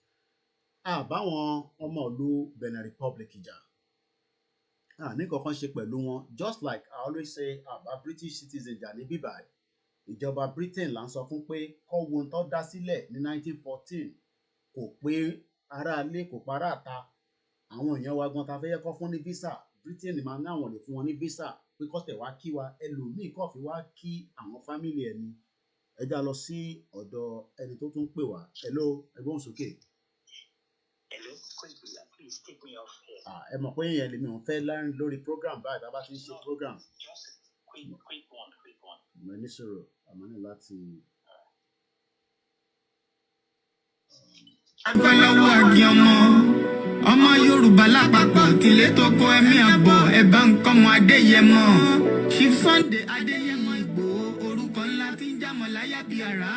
Àbáwọn ọmọ ìlú Benin Republic jà ní kankan ṣe pẹ̀lú wọn just like I always say àbá British citizen jà ní bíbáyìí ìjọba Britain là ń sọ fún pé kọ́ wo tó dá sílẹ̀ ní 1914 kò pé aráalé kò para àta àwọn èèyàn wa gan ta fẹ́ yẹ kọ́ fún ní visa Britain máa ní àwọn lè fún wọn ní visa pé kọ́sẹ̀ wá kí wa ẹlòmíì kọ́ fi wá kí àwọn fámìlì ẹni ẹja lọ sí ọ̀dọ̀ ẹni tó tún pè wá hello ẹgbọ́n sókè. Hello, please take me off here. Ẹ mọ̀ pé èèyàn lèmi ò ń fẹ́ láàrin lórí program báyìí tá a bá ti ń ṣe program. Just quick one. Mo ní sọ̀rọ̀ àmọ́ ní láti. Agbọ́lọ́wọ́ àgbẹ̀ ọmọ Yorùbá lápapọ̀ tìlé tó kọ ẹ̀mí àbọ̀ ẹ̀bá nǹkan mọ Adéyẹmọ. Chief Sunday Adéyẹmọ Ìgbòho orúkọ ńlá tí ń jámọ̀ láyà bí ara.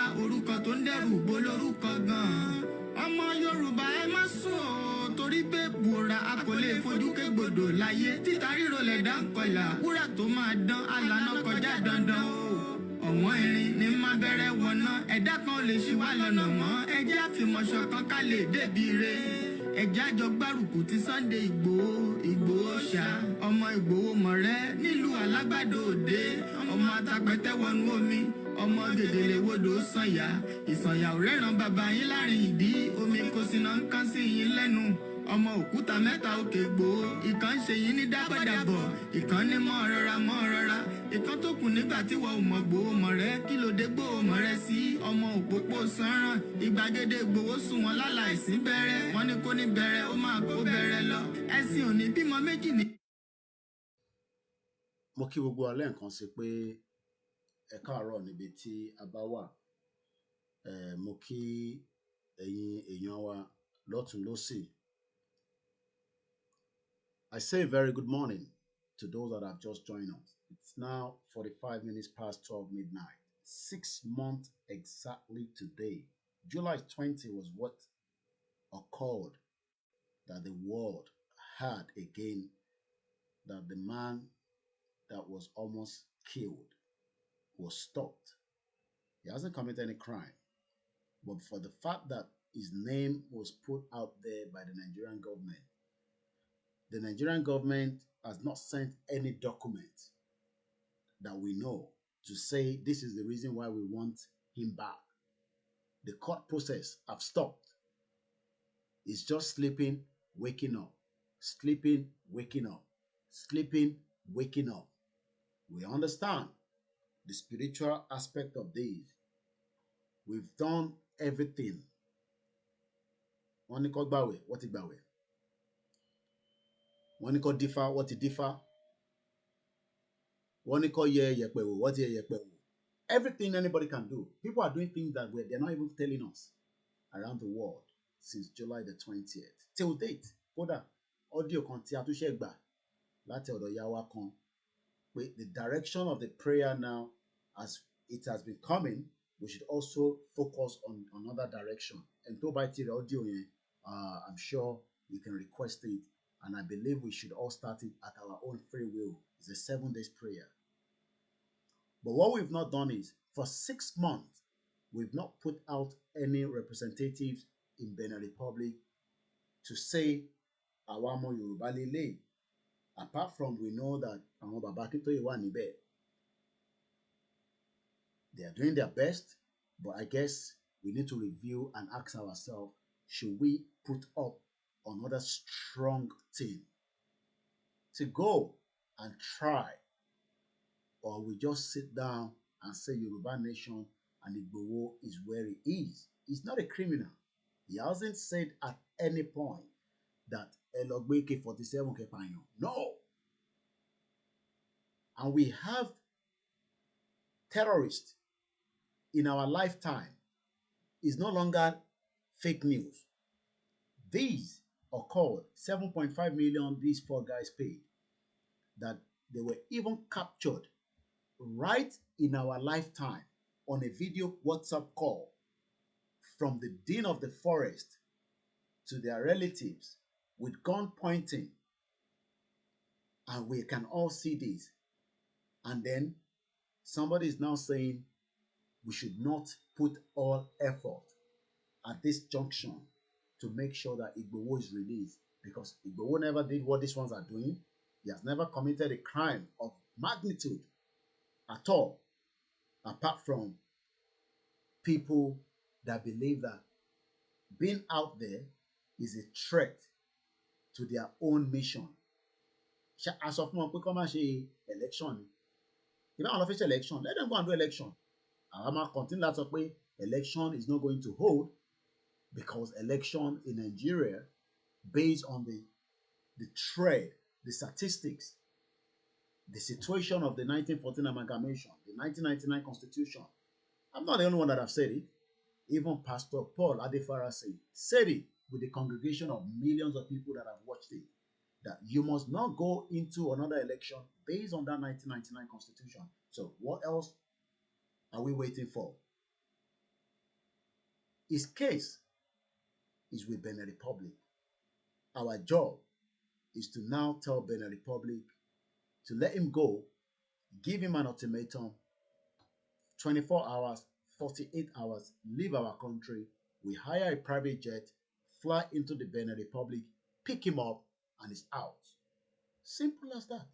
torí bẹ́ẹ̀ bùrà a kò lè fojú kégbodò láyé títa ríro lẹ̀dá ń kọlà wúrà tó máa dán alànà kọjá dandan o ọ̀wọ́n irin ní má bẹ̀rẹ̀ wọ̀nà ẹ̀dá kan lè ṣì wá lọ́nà mọ́ ẹjẹ́ àfìmọ̀ṣọ̀ kan ká lè débi re ẹjẹ́ àjọ gbárùkù ti Sunday Igboho ṣá ọmọ Igboho mọ̀rẹ́ nílùú Alágbàdo Òde ọmọ atapẹ̀tẹ̀ wọnú omi ọmọ gègèlè wodò sànyà ìsànyà ò rẹ́ràn bàbá yín láàrin ìdí omi kò sì náà ń kán sí yín lẹ́nu ọmọ òkúta mẹ́ta òkè Ìgbòho ìkan ń ṣe yín ní dábọ̀dàbọ̀ ìkan ní mọ́ rọra ìkan tó kù nígbà tí wọ́n ò mọ̀ Ìgbòho mọ̀rẹ́ kí ló dé Ìgbòho mọ̀rẹ́ sí ọmọ òpópó sanran ìgbàgede Ìgbòho sùn wọn láláìsí bẹ̀rẹ̀ wọn ní kó ní bẹ̀rẹ̀ ó máa kó bẹ̀rẹ̀ lọ ẹ̀sìn òní bímọ méjì ní. mo kí gbogbo alẹ́ nǹkan sí pé ẹ káàárọ̀ níbi tí a bá wà mo kí ẹ̀yin èèyàn wa lọ́tùn lósì. I say a very good morning to those that have just joined us. It's now 45 minutes past 12 midnight. 6 months exactly today. July 20 was what occurred that the world heard again, that the man that was almost killed was stopped. He hasn't committed any crime. But for the fact that his name was put out there by the Nigerian government has not sent any document that we know to say this is the reason why we want him back. The court process have stopped. It's just sleeping, waking up, sleeping, waking up, sleeping, waking up. We understand the spiritual aspect of this. We've done everything. Wọ́n ní kó gbàwẹ̀, wọ́n ti gbàwẹ̀. Wọ́n ní kó dífá, wọ́n ti dífá. Wọ́n ní kó yẹ yẹ̀pẹ̀ wò, wọ́n ti yẹ yẹ̀pẹ̀ wò. Everything anybody can do. People are doing things that they're not even telling us around the world since July the 20th. Till date, kódà, audio kan tí a tún ṣe gbà láti ọ̀dọ̀ ìyá wa kan. With the direction of the prayer now, as it has been coming, we should also focus on another direction. And to buy the audio, I'm sure you can request it. And I believe we should all start it at our own free will. It's a 7 days prayer. But what we've not done is, for 6 months, we've not put out any representatives in Benin Republic to say, àwa ọmọ Yorùbá lélẹ̀. Apart from we know that àwọn bàbá Akíntóyè wà níbẹ̀. They are doing their best, but I guess we need to review and ask ourselves, should we put up another strong team to go and try, or we just sit down and say Yoruba nation and Igboho is where he is? He's not a criminal. He hasn't said at any point that Elogbe K47 Kepanyo. No. And we have terrorists in our lifetime. Is no longer fake news. These occurred, 7.5 million these 4 guys paid, that they were even captured right in our lifetime on a video WhatsApp call from the dean of the forest to their relatives with gun pointing. And we can all see this. And then somebody is now saying we should not put all effort at this junction to make sure that Igboho is released, because Igboho never did what these ones are doing. He has never committed a crime of magnitude at all, apart from people that believe that being out there is a threat to their own mission. As of now, we come and say election. If I official election, let them go and do election. I'm going to continue that way. Election is not going to hold, because election in Nigeria, based on the trend, the statistics, the situation of the 1914 amalgamation, the 1999 constitution. I'm not the only one that have said it. Even Pastor Paul Adefarasi said it with the congregation of millions of people that have watched it, that you must not go into another election based on that 1999 constitution. So what else are we waiting for? His case is with Benin Republic. Our job is to now tell Benin Republic to let him go, give him an ultimatum, 24 hours, 48 hours, leave our country. We hire a private jet, fly into the Benin Republic, pick him up, and he's out. Simple as that.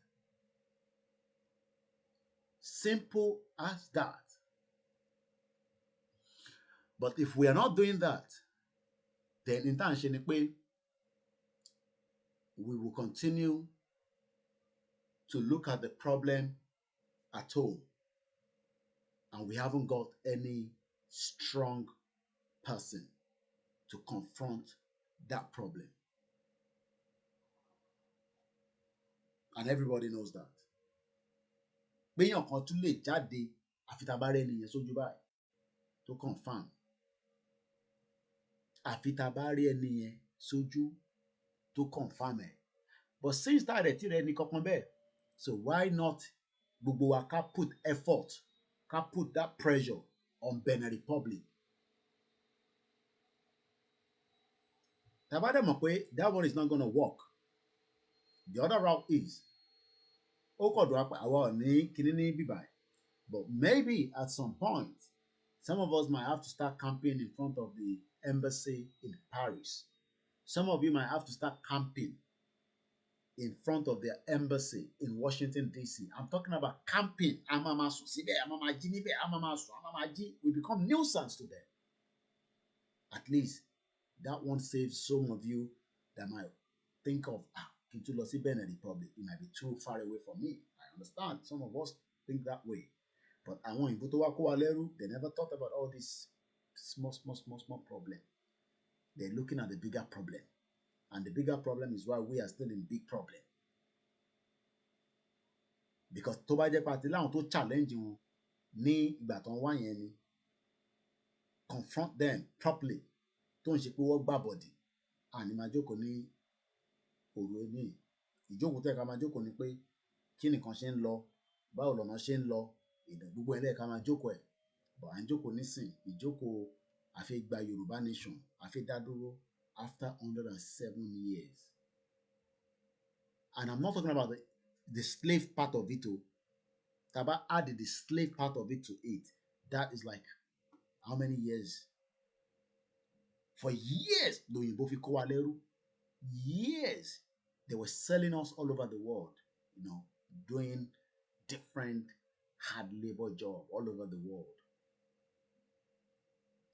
Simple as that. But if we are not doing that, then intention we will continue to look at the problem at home, and we haven't got any strong person to confront that problem. And everybody knows that. Béèyàn kan tún lè jáde àfi tá a bá rí ẹni yẹn sójú báyìí tó confirm. Àfi tá a bá rí ẹni yẹn sójú tó confirm ẹ̀. But since that rẹ̀ tí rẹ̀ ní kankan bẹ́ẹ̀, so why not gbogbo wa ká put effort, ká put that pressure on Benin Republic. Tá a bá dẹ̀ mọ̀ pé that one is not gonna work. The other route is ó kọ̀ dùn àwa ò ní kíní ní bíbáyìí. But maybe at some point, some of us might have to start camping in front of the embassy in Paris. Some of you might have to start camping in front of their embassy in Washington, D.C. I'm talking about camping. We become nuisance to them. At least that one saves some of you that might think of, Kintu lọ sí Benin Republic. It might be too far away from me. I understand. Some of us think that way. But àwọn ìbò tó wá kó wa lẹ́rú, they never thought about all this small problem. They're looking at the bigger problem. And the bigger problem is why we are still in big problem. Because tó bá jẹ́ pàtí láwọn tó challenge wọn ní ìgbà tó ń wá yẹn ni, confront them properly. Tó ń ṣe pé wọ́n gbà bọ̀dì. Àní máa jókòó ní òru ẹni. Ìjókòó tẹ́ ká máa jókòó ni pé kí nìkan ṣe ń lọ, báwo lọ́nà ṣe ń lọ, gbogbo ẹlẹ́ẹ̀ ká máa jókòó ẹ̀. But à ń jókòó nísìn, ìjókòó àfi gba Yoruba nation, àfi dá dúró after 107 years. And I'm not talking about the slave part of it. Taba added the slave part of it to it. That is like how many years? For years, l'Òyìnbó fi kó wa lẹ́rú. Years. They were selling us all over the world, doing different hard labor job all over the world.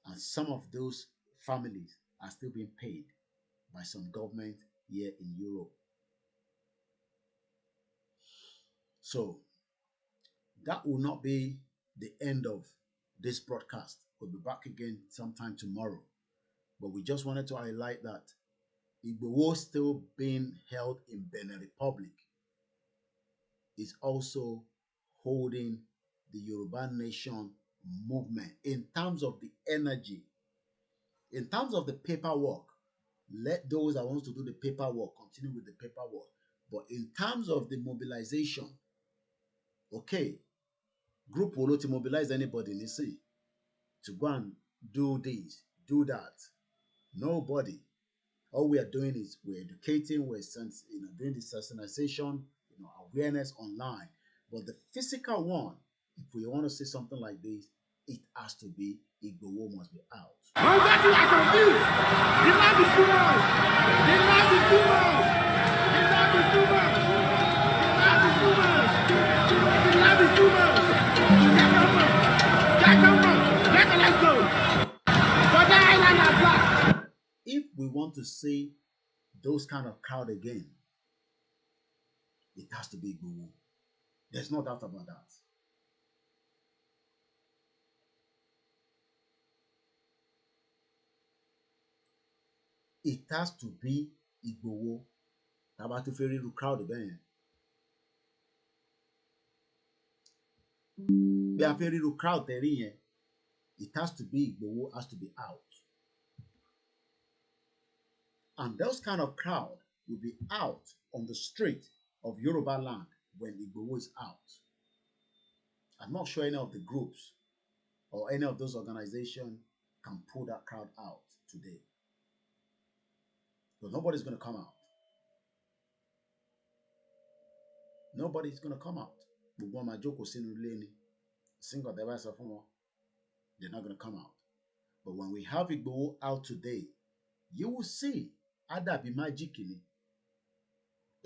And some of those families are still being paid by some government here in Europe. So that will not be the end of this broadcast. We'll be back again sometime tomorrow. But we just wanted to highlight that Igboho still being held in Benin Republic is also holding the Yoruba nation movement in terms of the energy, in terms of the paperwork. Let those that want to do the paperwork continue with the paperwork. But in terms of the mobilization, okay, group will not mobilize anybody in the city to go and do this, do that. Nobody. All we are doing is we're educating, we're doing the sensitization, awareness online. But the physical one, if we want to say something like this, it has to be Igboho must be out. Well, that's what I confused. The land is too much. The land is too much. The land is too much. The land is too much. Let's go. For the island are black. If we want to see those kind of crowd again, it has to be Igboho. There's no doubt about that. It has to be Igboho. Tàbá tó fẹ́ ríru crowd bẹ́ẹ̀. Bí a fẹ́ ríru crowd tẹ̀rí yẹn, it has to be Igboho, has to be out. And those kind of crowd will be out on the street of Yoruba land when Igboho is out. I'm not sure any of the groups or any of those organizations can pull that crowd out today. But nobody's going to come out. Nobody's going to come out. Gbogbo wọn máa jókòó sínú ilé ni. Single tẹ́ bá sọ fún wọn, they're not going to come out. But when we have Igboho out today, you will see Adabi magic in it.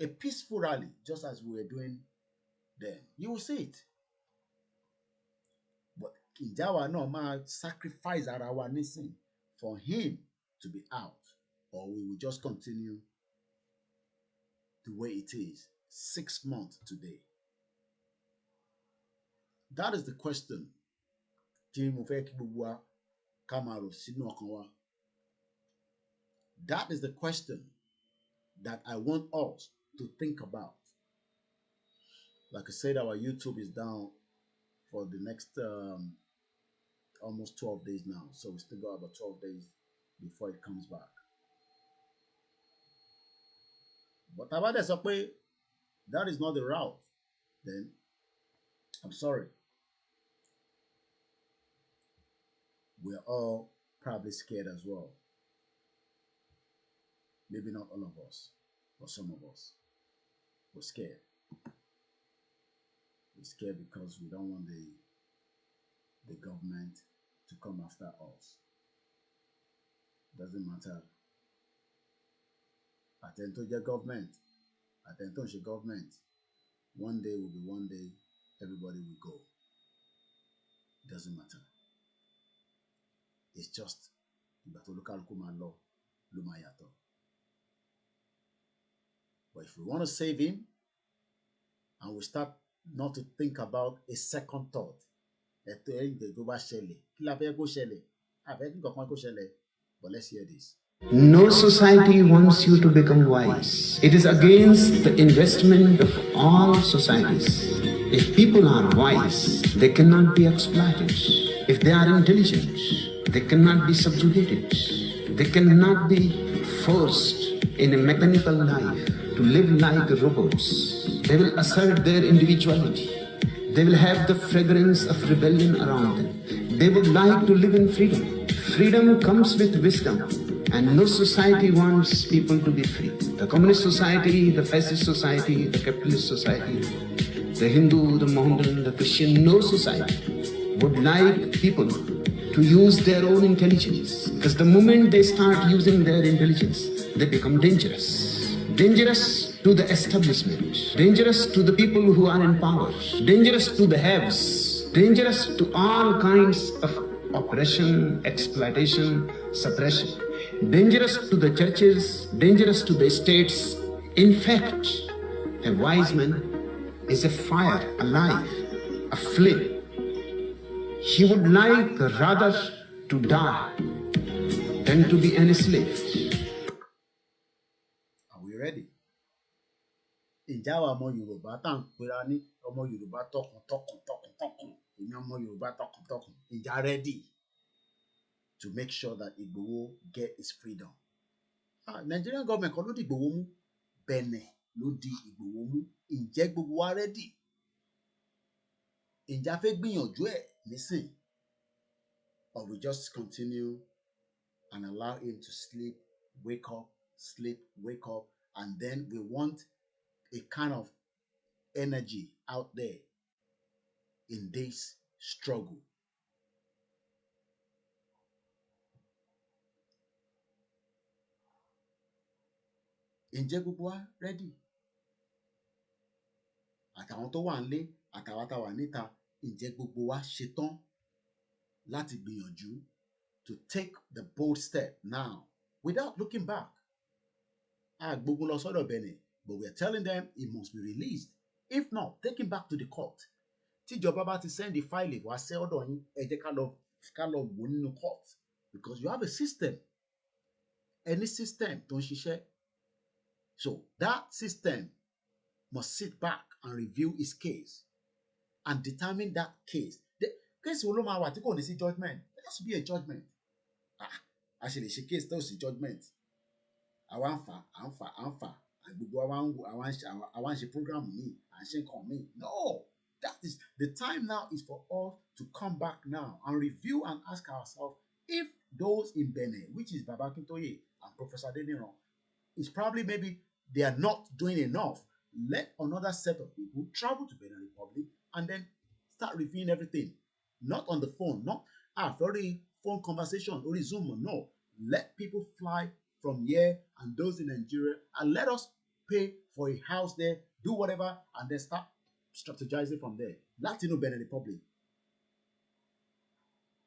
A peaceful rally, just as we were doing then. You will see it. But Kinjawa no ma sacrifice ara wa nisin for him to be out, or we will just continue the way it is 6 months today. That is the question. That is the question that I want us to think about. Like I said, our YouTube is down for the next almost 12 days now. So we still got about 12 days before it comes back. But that is not the route. Then I'm sorry. We're all probably scared as well. Maybe not all of us, but some of us. We're scared. We're scared because we don't want the government to come after us. Doesn't matter. Attend to your government. Attend to your government. One day will be one day. Everybody will go. Doesn't matter. It's just but if we want to save him, and we start not to think about a second thought, but let's hear this. No society wants you to become wise. It is against the investment of all societies. If people are wise, they cannot be exploited. If they are intelligent, they cannot be subjugated. They cannot be forced in a mechanical life to live like robots. They will assert their individuality. They will have the fragrance of rebellion around them. They would like to live in freedom. Freedom comes with wisdom, and no society wants people to be free. The communist society, the fascist society, the capitalist society, the Hindu, the Mohammedan, the Christian, no society would like people to use their own intelligence. Because the moment they start using their intelligence, they become dangerous. Dangerous to the establishment, dangerous to the people who are in power, dangerous to the haves, dangerous to all kinds of oppression, exploitation, suppression, dangerous to the churches, dangerous to the states. In fact, a wise man is a fire alive, a flame. He would like rather to die than to be enslaved. Are we ready? Ǹjẹ́ àwọn ọmọ Yorùbá tá à ń pera ní ọmọ Yorùbá tọkàntọkàn èmi ọmọ Yorùbá tọkàntọkàn ǹjẹ́ ready to make sure that Igboho get his freedom? Nigerian government kan ló di Igboho mú, Benin ló di Igboho mú. Ǹjẹ́ gbogbo wa ready? Ǹjẹ́ a fẹ́ gbìyànjú ẹ̀ nísìn? Or we just continue and allow him to sleep, wake up, and then we want a kind of energy out there in this struggle. Ǹjẹ́ gbogbo wa ready? Àtàwọn tó wà nílé, àtàwọn tá wà níta, ǹjẹ́ gbogbo wa ṣetán láti gbìyànjú to take the bold step now without looking back? Gbogbo lọ sọ́dọ̀ Benin, but we are telling them it must be released. If not, take him back to the court. Tíjọba bá ti send the file wá sí ọ̀dọ̀ yín, ẹ jẹ́ ká lọ wò nínú court, because you have a system. Any system tó ń ṣiṣẹ́. So that system must sit back and review his case and determine that case. The case wo ló máa wà tí kò ní sí judgment? There has to be a judgment. A ṣe lè ṣe case tó sì judgment. Àwa ń fà. Gbogbo àwa ń ṣe program míì, à ń ṣe nǹkan míì. No, that is the time now is for us to come back now and review and ask ourselves if those in Benin, which is Baba Akintoye and Professor Adeniran, is probably maybe they are not doing enough let another set of people travel to Benin Republic and then start reviewing everything. Not on the phone, not very phone conversation or Zoom. No, let people fly from here and those in Nigeria and let us pay for a house there, do whatever, and then start strategizing from there. Latino Benin Republic.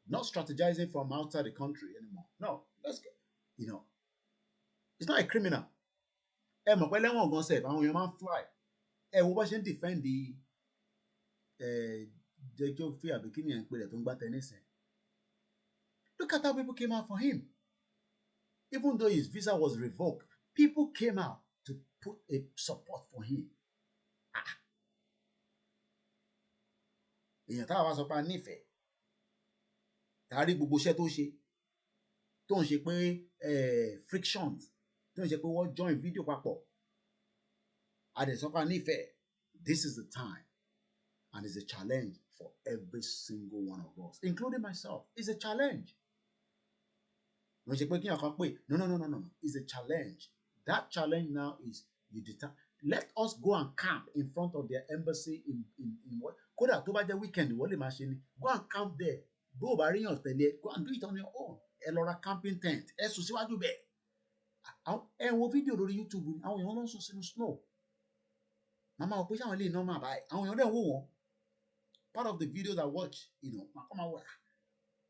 Not strategizing from outside the country anymore. No, let's get, it's not a criminal. Mọ̀ pé lẹ́wọ̀n gan sef àwọn èèyàn máa ń fly. Wo bá ṣe ń defend jẹjọ́ fi àbí kí ni ẹ̀ ń pè rẹ̀ tó ń gbá tennis. Look at how people came out for him. Even though his visa was revoked, people came out to put a support for him. Èèyàn táwa wá sọ pé a nífẹ̀ẹ́. Tá a rí gbogbo iṣẹ́ tó ń ṣe pé frictions tó ń ṣe pé wọ́n join video papọ̀. A dẹ̀ sọ pé a nífẹ̀ẹ́. This is the time. And it's a challenge for every single one of us, including myself. It's a challenge. No. It's a challenge. That challenge now is let us go and camp in front of their embassy in what? Kódà tó bá jẹ́ weekend wọ́n lè máa ṣe ni. Go and camp there. Bó o bá ríyàn tẹ̀lé, go and do it on your own. Ẹ lọ ra camping tent. Ẹ sùn síwájú bẹ́ẹ̀. Ẹ wo fídíò lórí YouTube ni àwọn èèyàn ló ń sùn sínú snow. Màmá ò pé sáwọn ilé iná máa báyìí. Àwọn èèyàn dẹ̀ ń wò wọ́n. Part of the videos I watch, come out.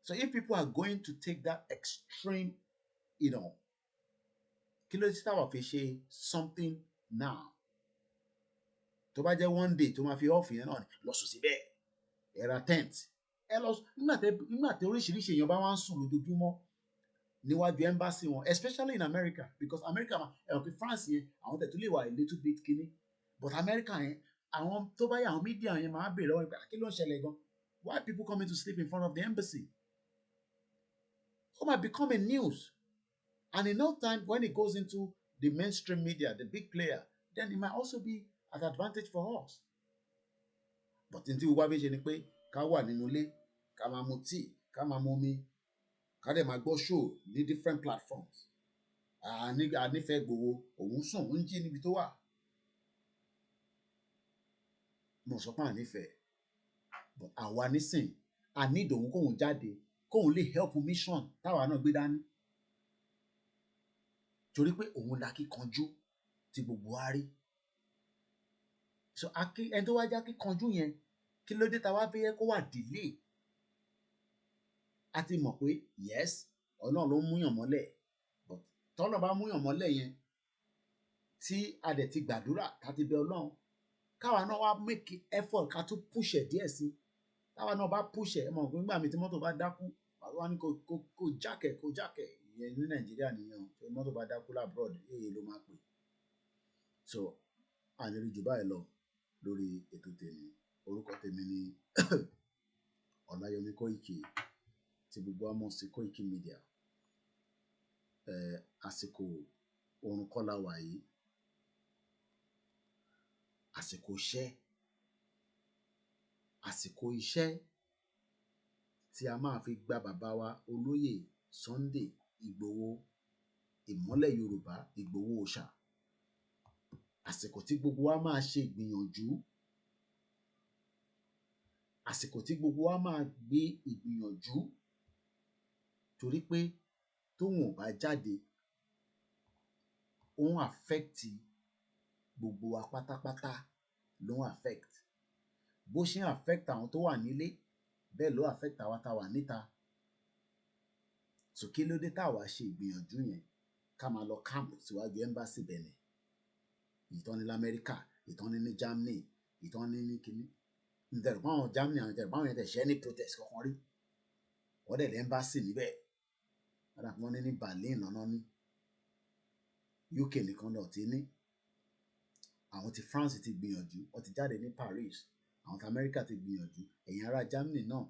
So if people are going to take that extreme, kí ló ti táwa fi ṣe something now. Tó bá jẹ́ one day tó máa fi off yẹn náà ni lọ sùn síbẹ̀. Ẹ ra tent. Ẹ lọ nígbà tí oríṣiríṣi èèyàn bá wá ń sùn lójoojúmọ́ níwájú embassy wọn, especially in America, because America France yẹn àwọn tẹ̀ tó lè wà a little bit kíní, but America yẹn àwọn tó bá yẹ àwọn media yẹn máa bèèrè lọ́wọ́ ìgbà kí ló ń ṣẹlẹ̀ gan? Why people coming to sleep in front of the embassy? It might become a news. And in no time, when it goes into the mainstream media, the big player, then it might also be an advantage for us. But in tí wọ́n fi ṣe ni pé ká wà nínú ilé, ká máa mu tíì, ká máa mu omi, ká dẹ̀ máa gbọ́ show ní different platforms. Nífẹ̀ẹ́ Igboho, òun sùn, òun jí níbi tó wà. Mo sọ pé à nífẹ̀ẹ́. But àwa nísìn, a ní ìdòwú kóun jáde, kóun lè help mission táwa náà gbé dání. Torí pé òun la kíkanjú tí gbogbo wa rí. So ẹni tó wá já kíkanjú yẹn, kí ló dé táwa fi yẹ kó wà delay? A ti mọ̀ pé yes, Ọlọ́run ló ń múyàn mọ́lẹ̀. But tọ́lọ́ bá múyàn mọ́lẹ̀ yẹn, tí a dẹ̀ ti gbàdúrà, ká ti bẹ Ọlọ́run, káwa náà wá make effort ká tún push ẹ̀ díẹ̀ sí. Táwa náà bá push ẹ̀, ẹ mọ̀ pé nígbà mi tí mọ́tò bá dákú, wá ní kó jákẹ̀ ìyẹn ní Nàìjíríà nìyẹn. Tí mọ́tò bá dákú labroad, ló máa pè. So àníri jù báyìí lọ lórí ètò tèmi. Orúkọ tèmi ni Ọláyọmí Kóìkì tí gbogbo wa mọ̀ sí Kóìkì Media. Àsìkò oorun kọ́ la wà yìí. Àsìkò iṣẹ́ tí a máa fi gba bàbá wa olóyè Sunday Igboho ìmọ́lẹ̀ Yorùbá Igboho Òòṣà. Àsìkò tí gbogbo wa máa ṣe ìgbìyànjú. Àsìkò tí gbogbo wa máa gbé ìgbìyànjú. Torí pé tóun ò bá jáde, ó ń affect gbogbo wa pátápátá ló ń affect. Bó ṣe ń affect àwọn tó wà nílé, bẹ́ẹ̀ ló affect àwa tá wà níta. So kí ló dé táwa ṣe ìgbìyànjú yẹn ká máa lọ camp síwájú embassy Benin? Ìtọ́ni l'Amẹ́ríkà, ìtọ́ni ní Germany, ìtọ́ni ní kíní. Ǹjẹ́ àwọn Germany àwọn ìjẹ̀rù báwọn yẹn tẹ̀ ṣẹ́ ní protest kankan rí. Wọ́n dẹ̀ lẹ́ embassy níbẹ̀. Wọ́n ní Berlin lọ́nà ní. UK nìkan náà ti ní. Àwọn ti France ti gbìyànjú, wọ́n ti jáde ní Paris. Àwọn ti America ti gbìyànjú. Ẹ̀yin ará Germany náà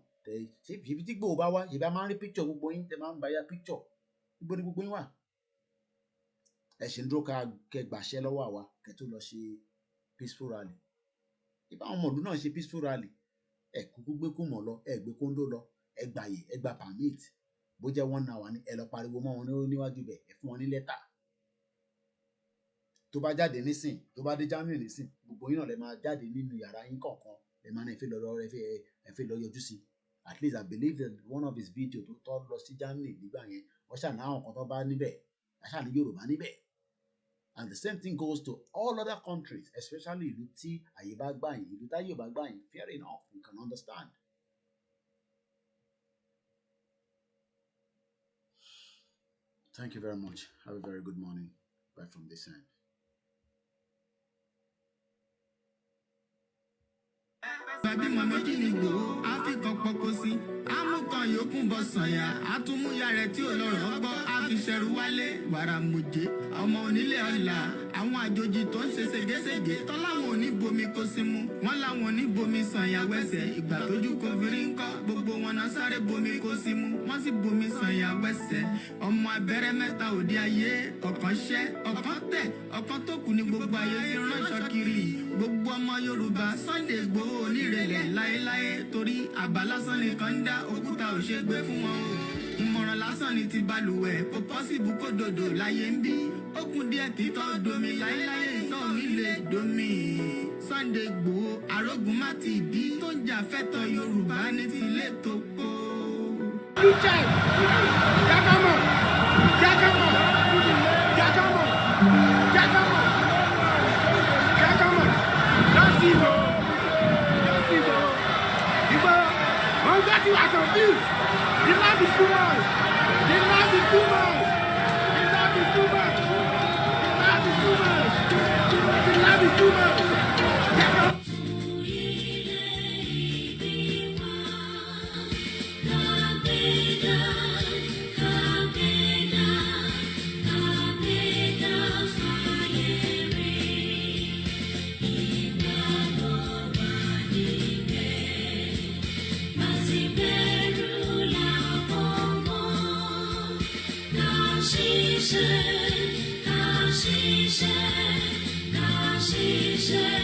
ṣé ibi tí Igboho bá wá, ìbá máa ń rí picture gbogbo yín, tẹ máa ń bá ya picture. Ibo ni gbogbo yín wà? Ẹ ṣe ń dúró kẹ gbàṣẹ lọ́wọ́ àwa kẹ tó lọ ṣe peaceful rally. Ìbá àwọn ọmọlú náà ṣe peaceful rally. Ẹ kúkú gbé kùmọ̀ lọ, ẹ gbé kóńdó lọ, ẹ gbàyè, ẹ gba permit. Bó jẹ́ 1 hour ni ẹ lọ pariwo mọ́ wọn níwájú bẹ̀, ẹ fún wọn ní lẹ́tà. tó bá jáde nísìn tó bá dé Germany nísìn gbogbo yín náà lè máa jáde nínú yàrá yín kọ̀ọ̀kan lè máa ní ẹ fẹ́ lọ yọjú sí at least I believe that one of his video tó tọ́ lọ sí Germany nígbà yẹn wọ́n ṣàní àwọn kan tó bá níbẹ̀ ṣàní Yorùbá níbẹ̀ and the same thing goes to all other countries especially ìlú tí àyè bá gbà yín ìlú táyè bá gbà yín fair enough you can understand. Thank you very much. Have a very good morning. Right from this end. Bàbímọ méjì ní Ìgbòho, á fi kan pọkọ sí. Amúkan yòókù bọ̀ sànyà, àtúmúyà rẹ̀ tí ò lọ́rọ̀ gbọ́, á fi ṣẹ̀rù wálé. Wàrà mùjé, ọmọ onílé ọ̀la. Àwọn àjòjì tó ń ṣe ségesège, tọ́láwọn ò ní bomi kó sí mu. Wọ́n láwọn ò ní bomi sànyà wẹ́sẹ̀. Ìgbà tójú kò fi rí ńkọ́, gbogbo wọn náà sáré bomi kó sí mu. Wọ́n sì bomi sànyà wẹ́sẹ̀. Ọmọ abẹ́rẹ́ mẹ́ta òde ayé, ọ̀kan ṣẹ́, ọ̀kan tẹ̀, ọ̀kan tó kù ní gbogbo ayé ti ránṣọ kiri. Gbogbo ọmọ Yorùbá Sunday Igboho onírẹ̀lẹ̀ láéláé torí àbá lásán nìkan ń dá òkúta ò ṣe gbé fún wọn o. Ìmọ̀ràn lásán ni ti balùwẹ̀ kò pọ́sibú kó dòdò láyé ń bí. Ó kún díẹ̀ títọ́ domi láéláé ìtọ́ mi lè domi. Sunday Igboho arógun má ti bí tó ń jà fẹ́tọ̀ Yorùbá ní tilé tó kó. Jákàmọ̀ jákàmọ̀ jákàmọ̀ jákàmọ̀ jákàmọ̀ lọ́sibò lọ́sibò ìgbọ́ wọn gbé tí wà confused the land is too much the land is too much the land is too much the land is too much the land is too much. She